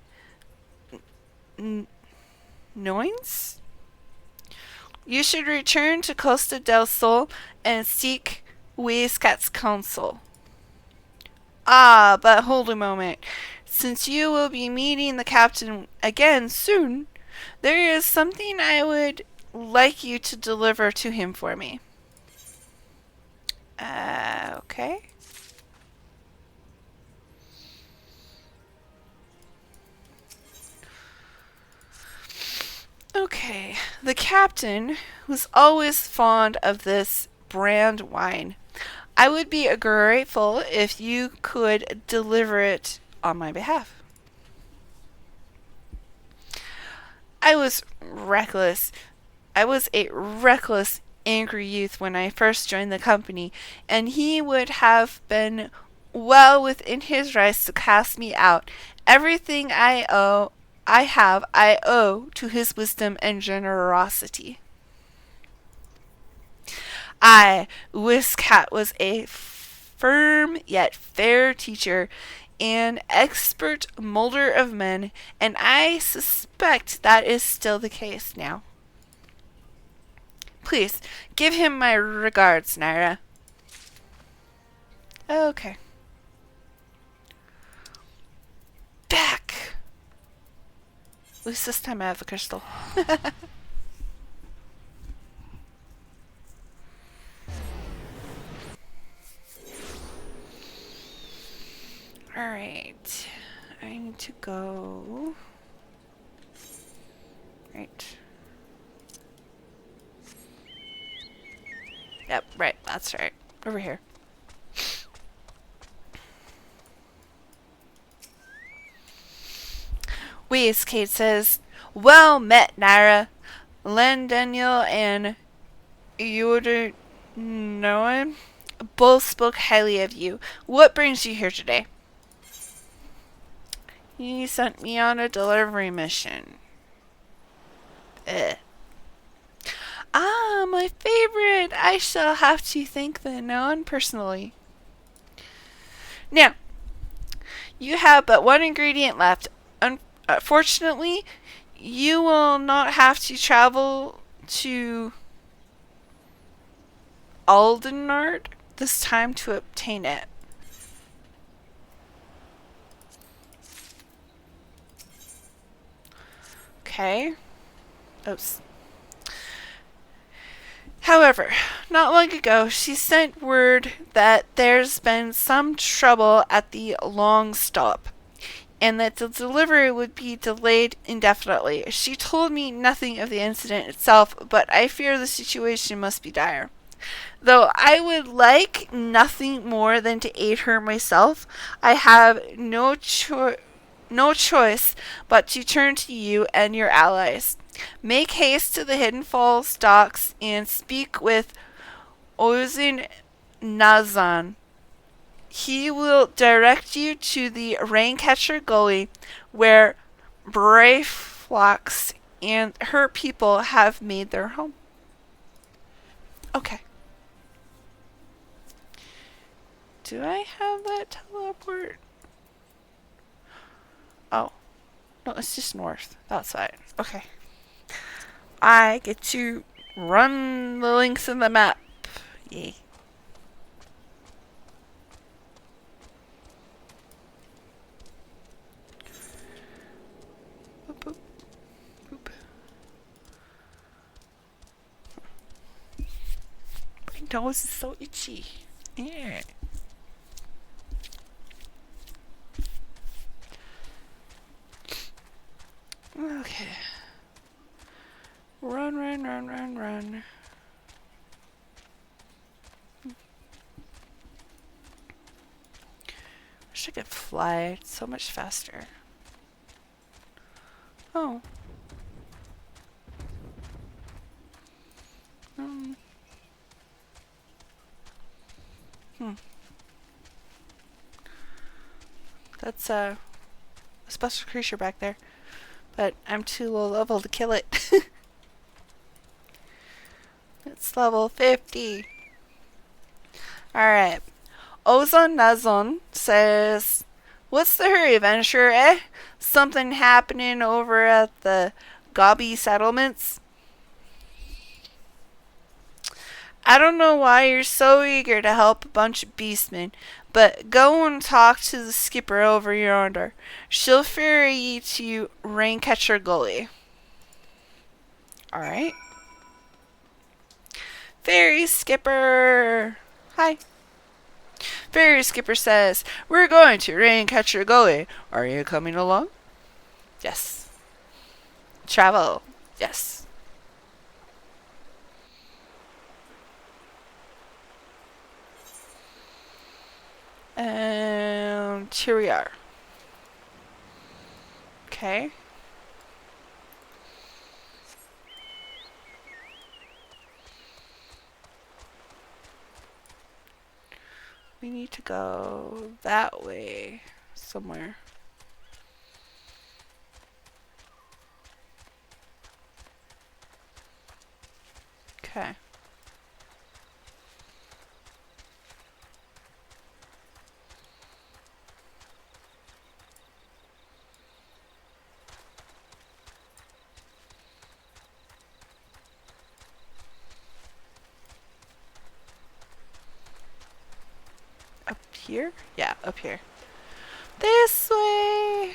Noins. You should return to Costa del Sol and seek Wyrskate's counsel. Ah, but hold a moment. Since you will be meeting the captain again soon, there is something I would like you to deliver to him for me. Okay. Okay. The captain was always fond of this brand wine. I would be grateful if you could deliver it on my behalf. I was a reckless, angry youth when I first joined the company, and he would have been well within his rights to cast me out. Everything I owe to his wisdom and generosity. Wyrskate was a firm yet fair teacher, an expert molder of men, and I suspect that is still the case now. Please, give him my regards, Nyra. Okay. Back! At least this time I have a crystal. Alright. I need to go... Right. Yep, right. That's right. Over here. Wyrskate says, "Well met, Nyra. Daniel and Yoder Noan both spoke highly of you. What brings you here today?" "He sent me on a delivery mission." Ah, my favorite! I shall have to thank the Noan personally. Now, you have but one ingredient left. Fortunately, you will not have to travel to Aldenard this time to obtain it. Okay. Oops. However, not long ago, she sent word that there's been some trouble at the Longstop, and that the delivery would be delayed indefinitely. She told me nothing of the incident itself, but I fear the situation must be dire. Though I would like nothing more than to aid her myself, I have no choice but to turn to you and your allies. Make haste to the Hidden Falls docks and speak with Ozun Nazan. He will direct you to the Raincatcher Gully where Brayflox and her people have made their home. Okay. Do I have that teleport? Oh. No, it's just north. That's fine. Okay. I get to run the links in the map. Yay. Boop, boop, boop. My nose is so itchy. Yeah. Okay. Run, run, run, run, run. Wish I could fly. It's so much faster. Oh. That's a special creature back there. But I'm too low level to kill it. It's level 50. Alright. Ozon Nazon says, "What's the hurry, adventurer, eh? Something happening over at the Goobbues settlements? I don't know why you're so eager to help a bunch of beastmen, but go and talk to the skipper over yonder. She'll ferry you to Raincatcher Gully." Alright. Ferry skipper! Hi. Ferry skipper says, "We're going to Raincatcher Gully. Are you coming along?" Yes. Travel. Yes. And here we are. Okay. We need to go that way somewhere. Okay. Up here? Yeah, up here. This way!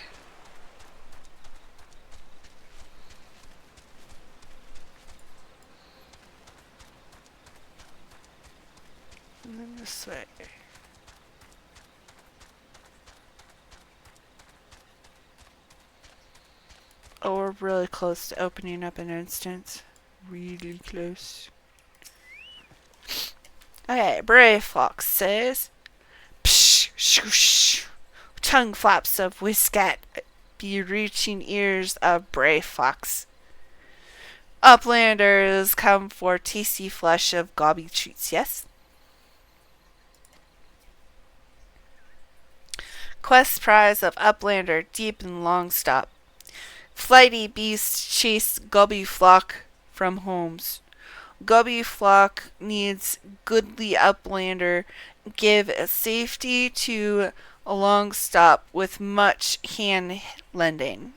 And then this way. Oh, we're really close to opening up an instance. Really close. Okay, Brayflox says, "Psh, shoosh, tongue flaps of Whiskat be reaching ears of Brayflox. Uplanders come for tasty flesh of gobby treats, yes?" Quest prize of Uplander deep in Longstop. Flighty beasts chase gobby flock from homes. Gobby flock needs goodly uplander. Give safety to a Longstop with much hand lending.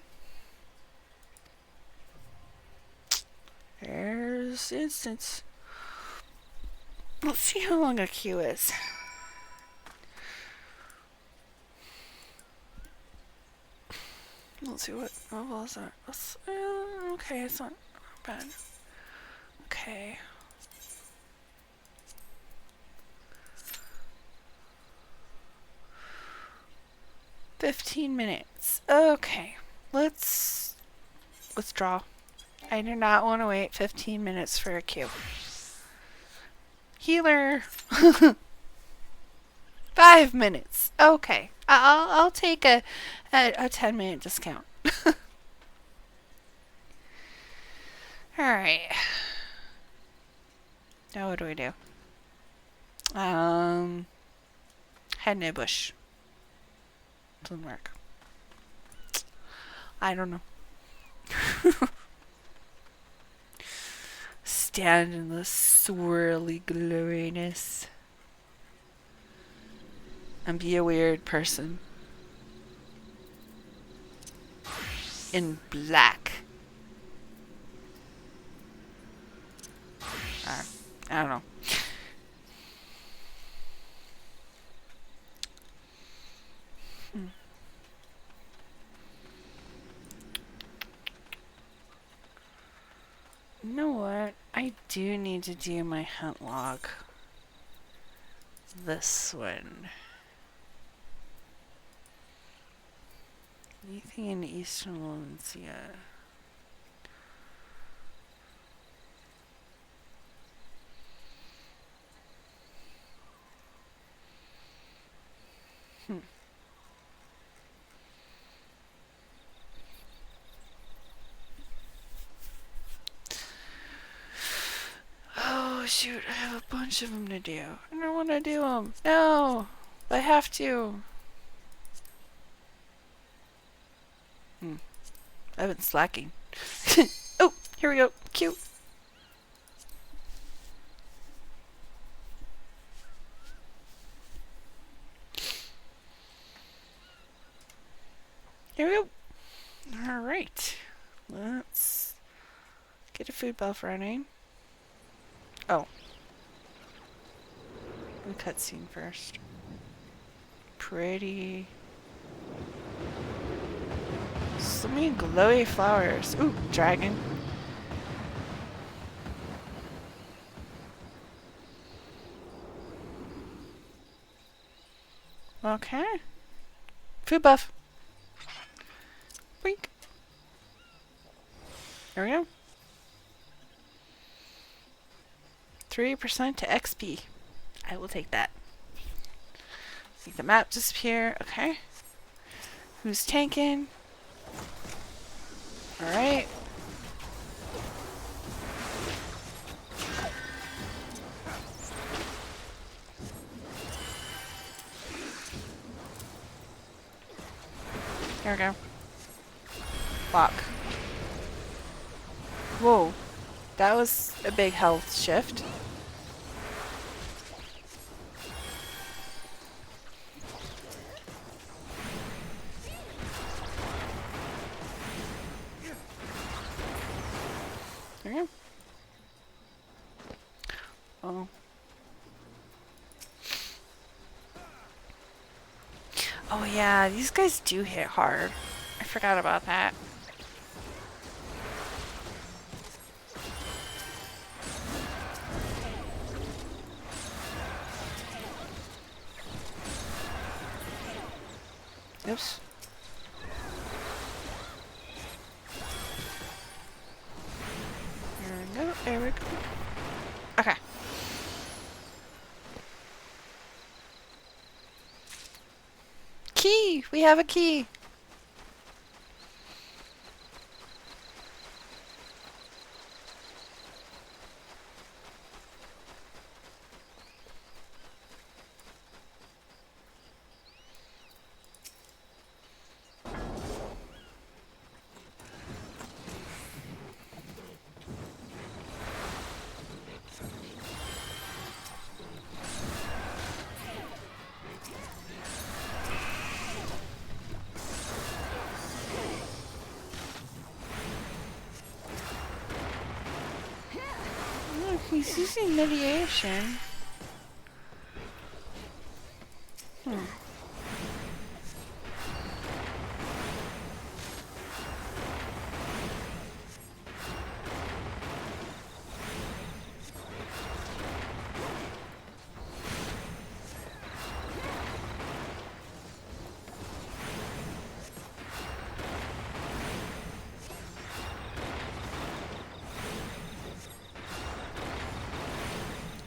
There's instance. Let's see how long a queue is. Let's see what was that. Okay, it's not bad. Okay. $15. Okay. Let's withdraw. I do not want to wait 15 minutes for a queue. Healer. 5 minutes. Okay. I'll take a 10-minute discount. Alright. Now what do we do? Head in a bush. Doesn't work. I don't know. Stand in the swirly glowiness. And be a weird person. In black. I don't know. You know what? I do need to do my hunt log. This one. Anything in Eastern Lominsan? Oh shoot, I have a bunch of them to do. I don't want to do them. No! I have to. I've been slacking. Oh, here we go. Cute. Here we go. Alright. Let's get a food buff running. Oh. The cutscene first. Pretty. So many glowy flowers. Ooh, dragon. Okay. Food buff. Wink. There we go. 3% to XP. I will take that. Make the map disappear. Okay. Who's tanking? Alright. There we go. Block. Whoa. That was a big health shift. There we go. Oh. Oh yeah, these guys do hit hard. I forgot about that. Oops. There we go, there we go. Okay. Key! We have a key! He's using mediation.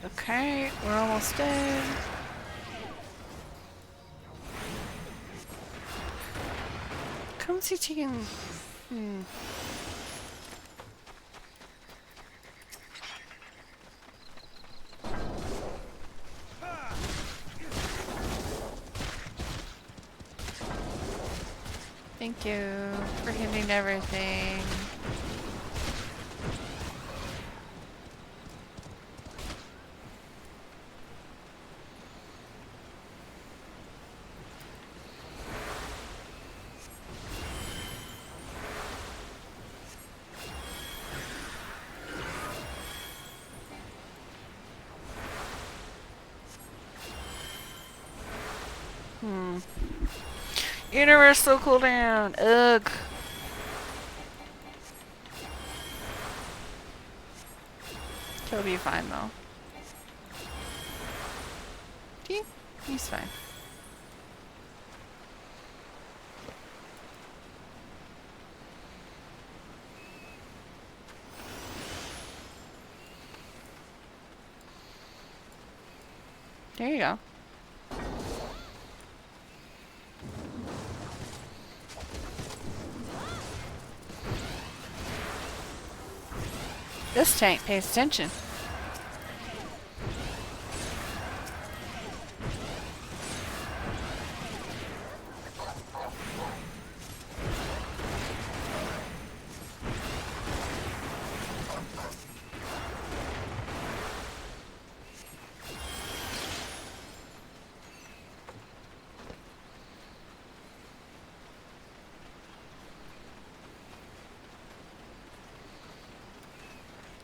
Okay, we're almost dead. Comes he taking... Thank you for hitting everything. Universal cooldown. Ugh. He'll be fine though. He's fine. There you go. This tank pays attention.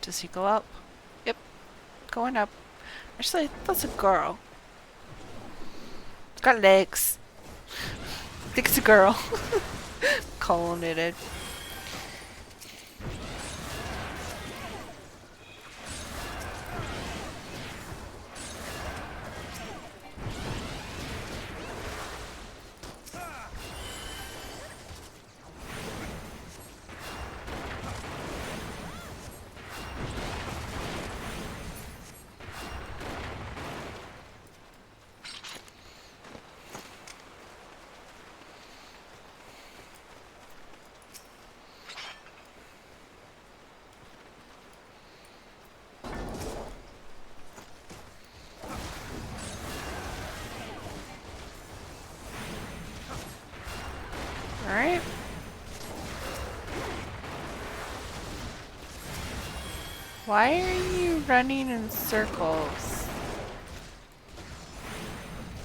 Does he go up? Yep. Going up. Actually, that's a girl. It's got legs. I think it's a girl. Colon knitted. Alright. Why are you running in circles?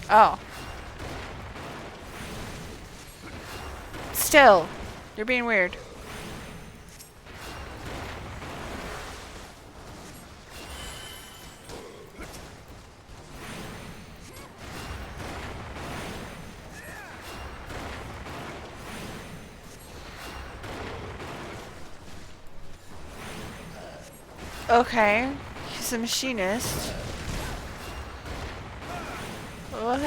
Oh. Still, you're being weird. Okay, he's a machinist. What?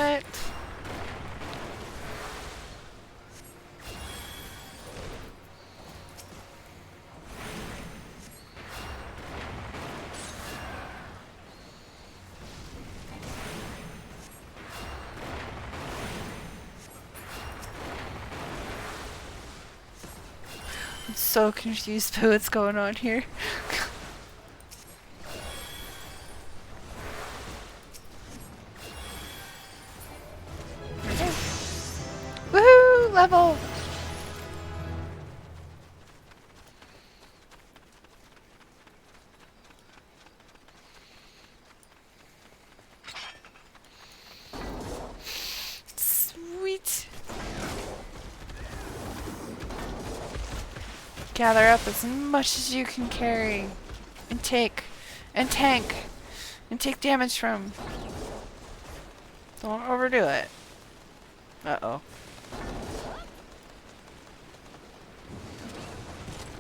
I'm so confused by what's going on here. Woohoo! Level! Sweet! Gather up as much as you can carry. And take. And tank. And take damage from. Don't overdo it. Uh-oh.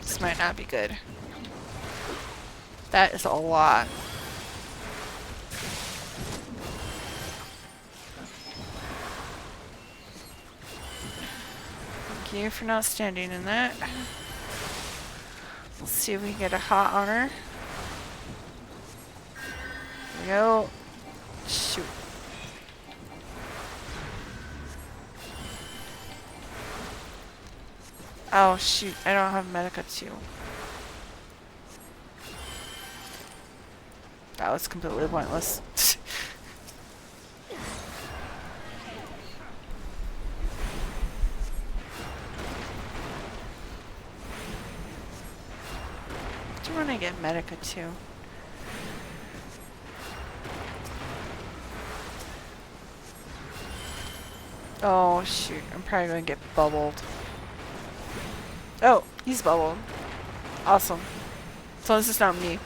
This might not be good. That is a lot. Thank you for not standing in that. Let's see if we can get a hot on her. Here we go. Shoot. Oh shoot, I don't have Medica 2. That was completely pointless. want to get Medica too. Oh shoot, I'm probably going to get bubbled. Oh, he's bubbled. Awesome. As long as it's not me.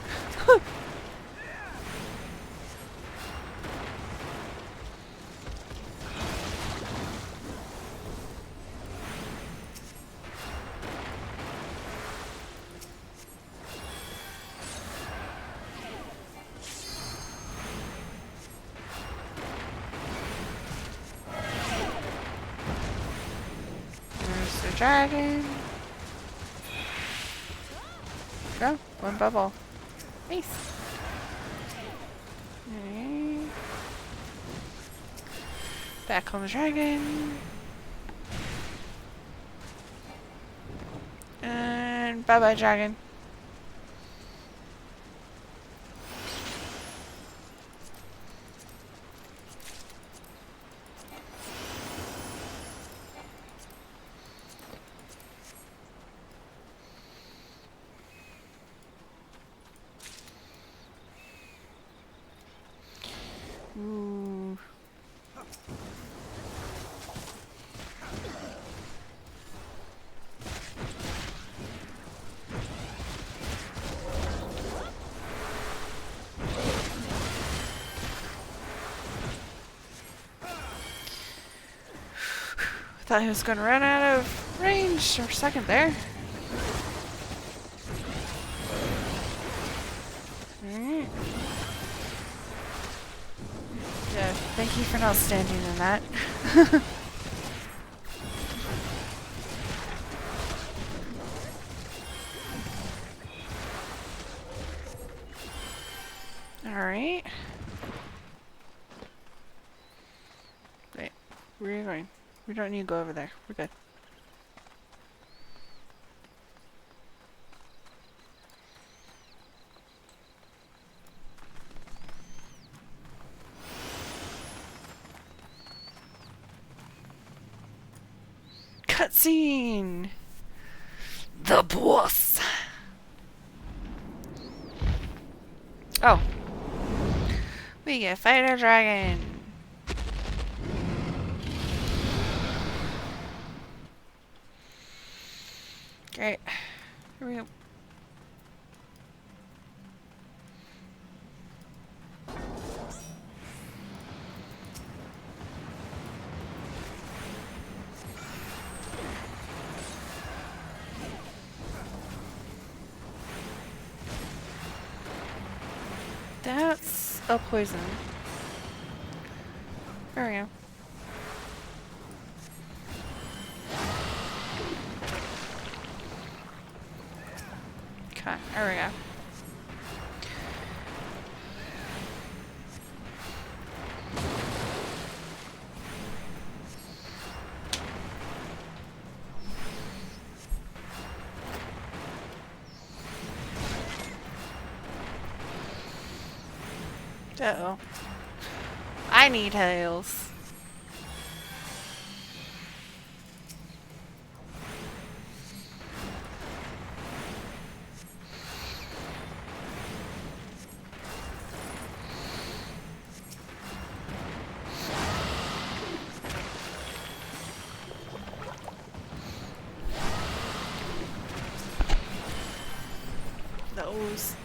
There's the dragon. Go, one bubble. Nice. Okay. Back on the dragon. And bye-bye, dragon. Ooh. Thought he was going to run out of range for a second there. Alright. Yeah, thank you for not standing in that. Alright. Wait, where are you going? We don't need to go over there. We're good. Cutscene! The boss! Oh. We get fight a dragon. Great. Here we go. That's a poison. There we go. Okay, there we go. Uh-oh. I need heals. Those.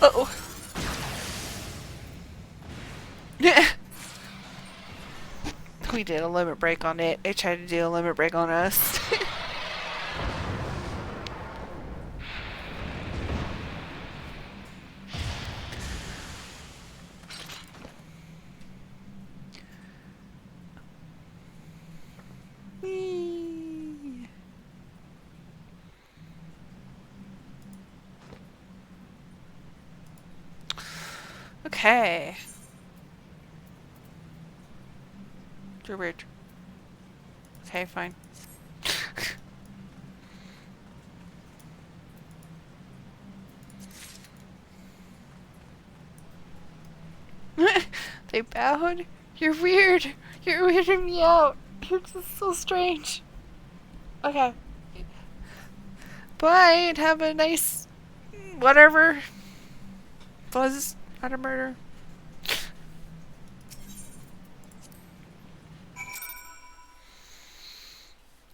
Uh-oh. We did a limit break on it. It tried to do a limit break on us. Whee. Okay. You're weird. Okay, fine. They bowed. You're weird. You're weirding me out. You're just so strange. Okay. Bye and have a nice whatever. Buzz out of murder.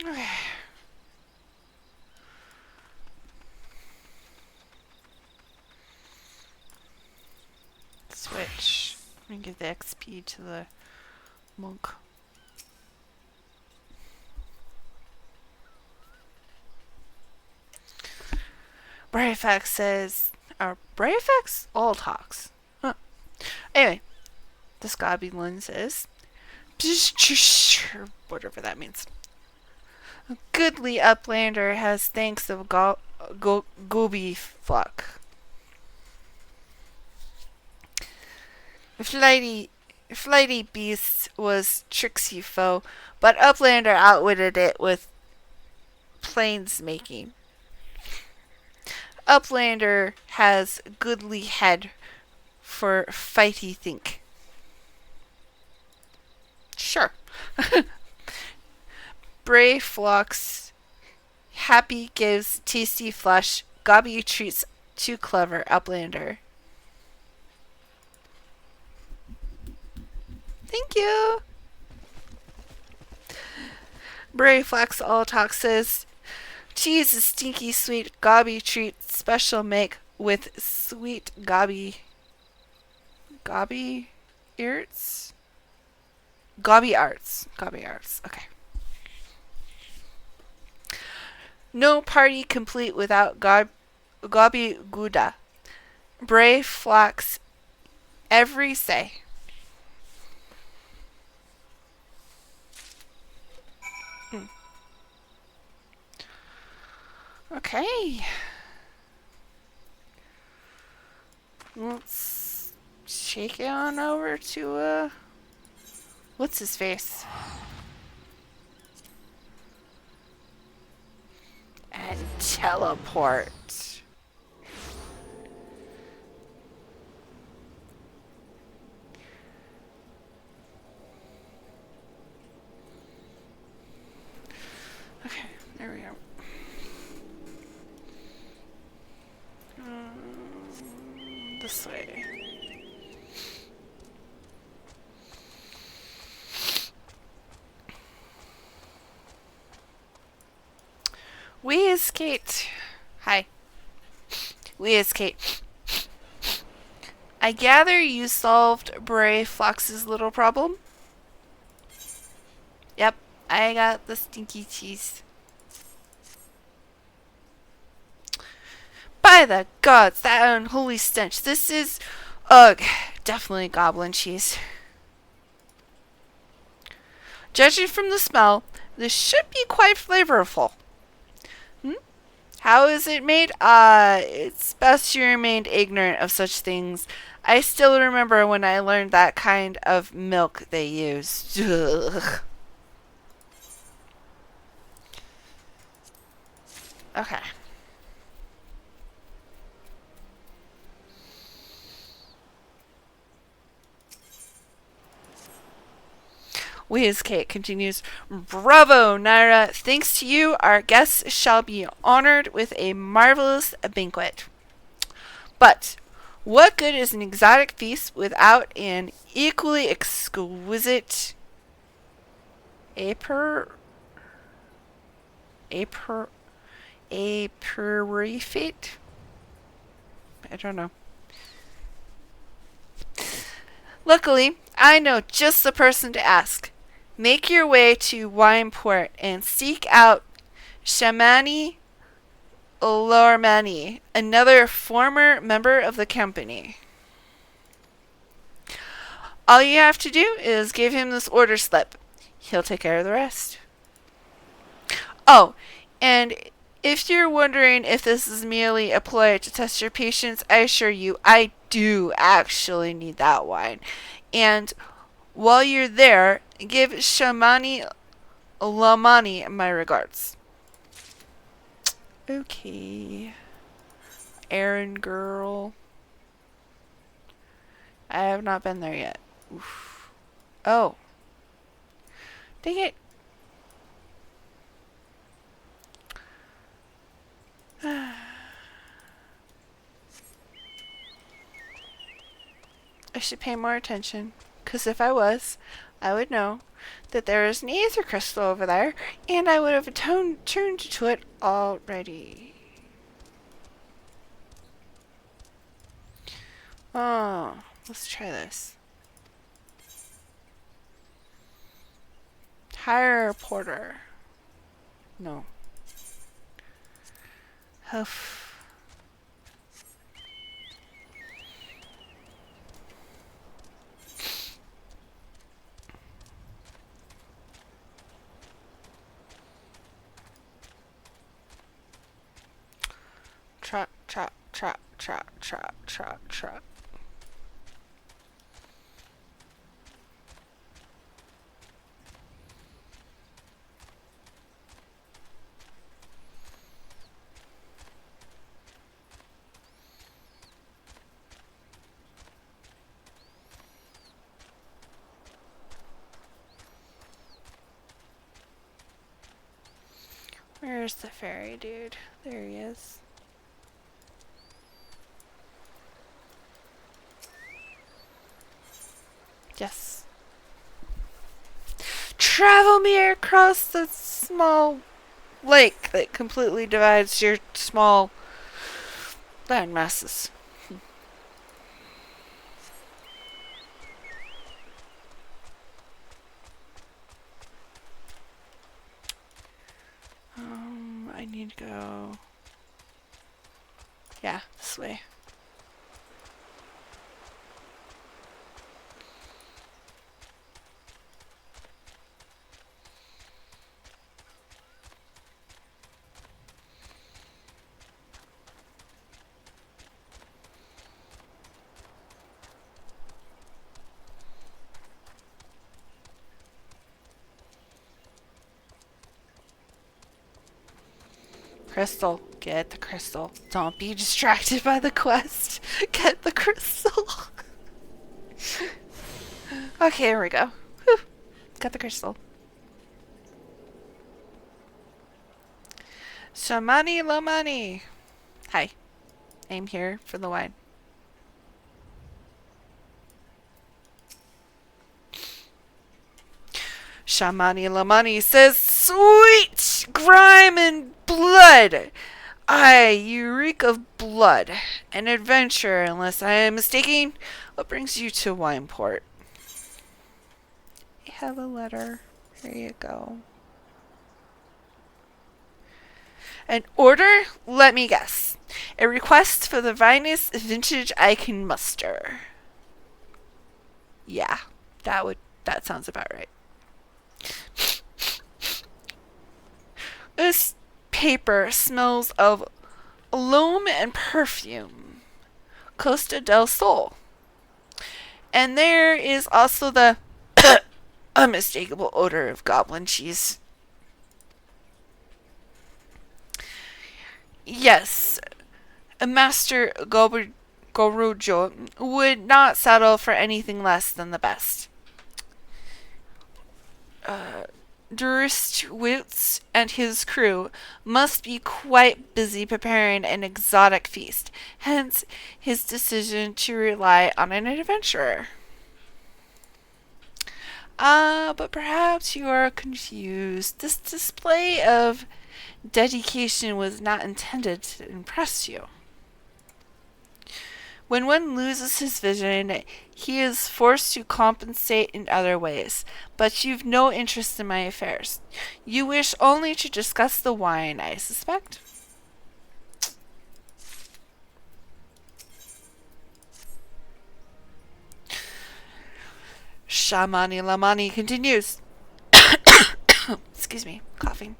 Okay. Switch. I'm gonna give the XP to the monk. Brayflox says, Brayflox all talks. Huh. Anyway, the Goblin says, whatever that means. A goodly uplander has thanks of Goobbues. Flighty beast was tricksy foe, but uplander outwitted it with plains making. Uplander has goodly head for fighty think. Sure. Brayflox happy gives tasty flesh. Gobby treats too clever uplander. Thank you. Brayflox all talk says, cheese is stinky sweet. Gobby treat special make with sweet gobby arts. Gobby arts. Okay. No party complete without Gobby Gouda. Brayflox every say. Okay. Let's shake it on over to what's his face? And teleport. Okay, there we go. This way. We is Kate. Hi. We is Kate. I gather you solved Brayflox's little problem? Yep, I got the stinky cheese. By the gods, that unholy stench. This is, ugh, definitely goblin cheese. Judging from the smell, this should be quite flavorful. How is it made? It's best you remained ignorant of such things. I still remember when I learned that kind of milk they used. Ugh. Okay. Kate continues, bravo, Nyra. Thanks to you, our guests shall be honored with a marvelous banquet. But what good is an exotic feast without an equally exquisite aperitif? I don't know. Luckily, I know just the person to ask. Make your way to Wineport and seek out Shamani Lormani, another former member of the company. All you have to do is give him this order slip. He'll take care of the rest. Oh, and if you're wondering if this is merely a ploy to test your patience, I assure you, I do actually need that wine. And while you're there, give Shamani Lamani my regards. Okay. Errand girl. I have not been there yet. Oof. Oh. Dang it. I should pay more attention, because if I was, I would know that there is an aether crystal over there, and I would have turned to it already. Oh, let's try this. Hire a porter. No. Huff. Trot, trot, trot, trot, trot, trot, trot. Where's the fairy dude? There he is. Yes. Travel me across the small lake that completely divides your small land masses. I need to go. Yeah, this way. Crystal. Get the crystal. Don't be distracted by the quest. Get the crystal. Okay, here we go. Whew. Got the crystal. Shamani Lomani. Hi. I'm here for the wine. Shamani Lamani says, sweet grime and blood. Aye, you reek of blood. An adventure, unless I am mistaken. What brings you to Wineport? I have a letter. Here you go. An order? Let me guess. A request for the finest vintage I can muster. Yeah, that sounds about right. This paper smells of loam and perfume. Costa del Sol. And there is also the unmistakable odor of goblin cheese. Yes, Master Gorujo would not settle for anything less than the best. Durst Woots and his crew must be quite busy preparing an exotic feast, hence his decision to rely on an adventurer. But perhaps you are confused. This display of dedication was not intended to impress you. When one loses his vision, he is forced to compensate in other ways. But you've no interest in my affairs. You wish only to discuss the wine, I suspect. Shamani Lamani continues. Excuse me, coughing.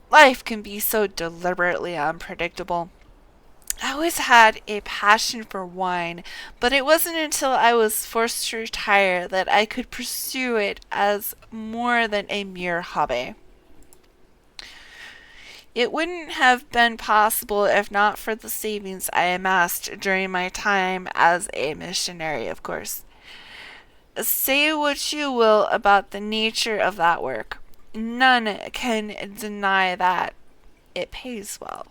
Life can be so deliberately unpredictable. I always had a passion for wine, but it wasn't until I was forced to retire that I could pursue it as more than a mere hobby. It wouldn't have been possible if not for the savings I amassed during my time as a missionary, of course. Say what you will about the nature of that work. None can deny that it pays well.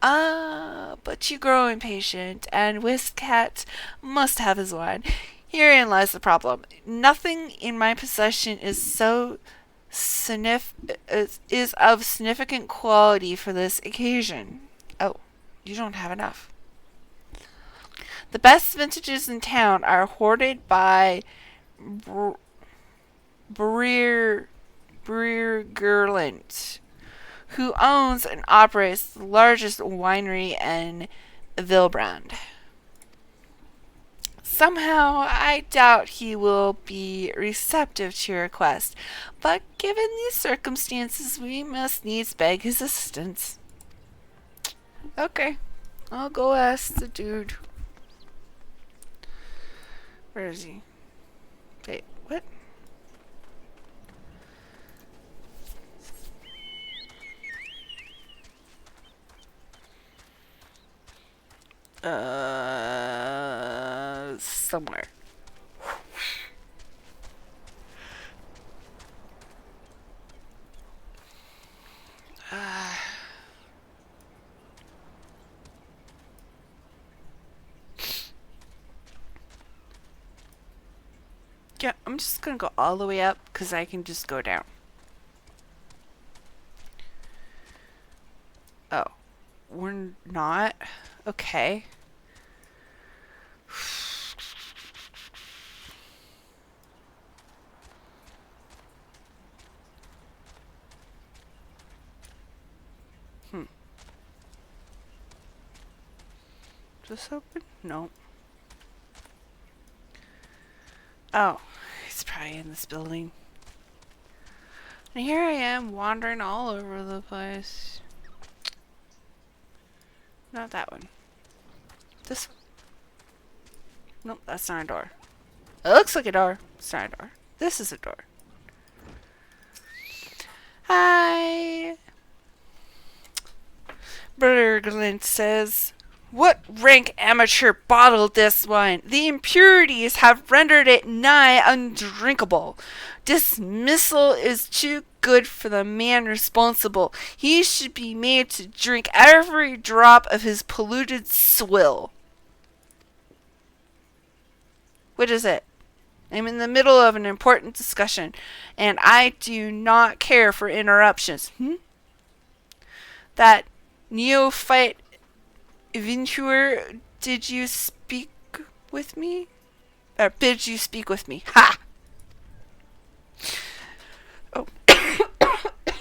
Ah, but you grow impatient, and Whiskat must have his wine. Herein lies the problem. Nothing in my possession is of significant quality for this occasion. Oh, you don't have enough. The best vintages in town are hoarded by Breer Gerland, who owns and operates the largest winery in Vilbrand. Somehow, I doubt he will be receptive to your request, but given these circumstances, we must needs beg his assistance. Okay, I'll go ask the dude. Where is he? Wait, what? Somewhere. Yeah, I'm just gonna go all the way up because I can just go down. Oh, we're not? Okay. This open? No. Oh, he's probably in this building. And here I am wandering all over the place. Not that one. This one. Nope, that's not a door. It looks like a door. It's not a door. This is a door. Hi. Berglund says, "What rank amateur bottled this wine? The impurities have rendered it nigh undrinkable. Dismissal is too good for the man responsible. He should be made to drink every drop of his polluted swill." What is it? I'm in the middle of an important discussion, and I do not care for interruptions. That neophyte Venture, did you speak with me? Or bid you speak with me? Ha! Oh,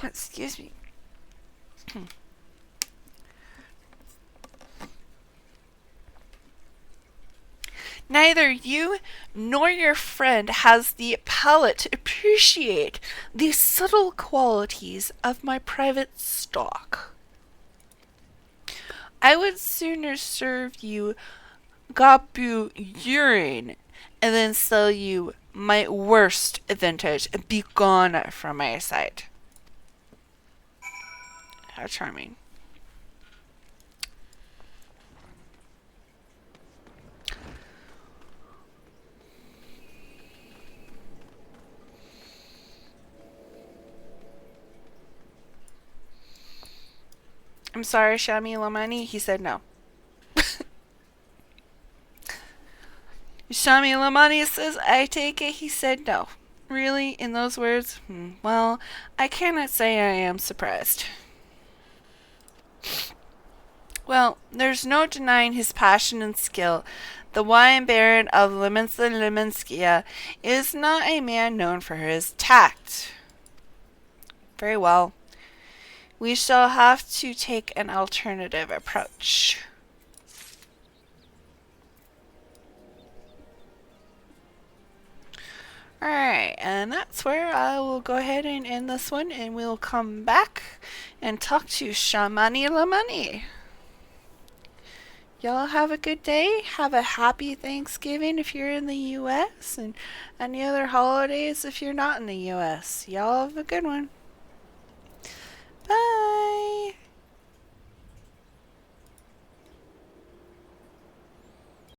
excuse me. Neither you nor your friend has the palate to appreciate the subtle qualities of my private stock. I would sooner serve you Goobbues urine and then sell you my worst vintage and be gone from my sight. How charming. I'm sorry, Shami Lamani. He said no. Shami Lamani says, I take it he said no. Really? In those words? Well, I cannot say I am surprised. Well, there's no denying his passion and skill. The wine baron of Lominsan is not a man known for his tact. Very well. We shall have to take an alternative approach. Alright, and that's where I will go ahead and end this one, and we'll come back and talk to Shamani Lamani. Y'all have a good day. Have a happy Thanksgiving if you're in the U.S. and any other holidays if you're not in the U.S. Y'all have a good one. Bye!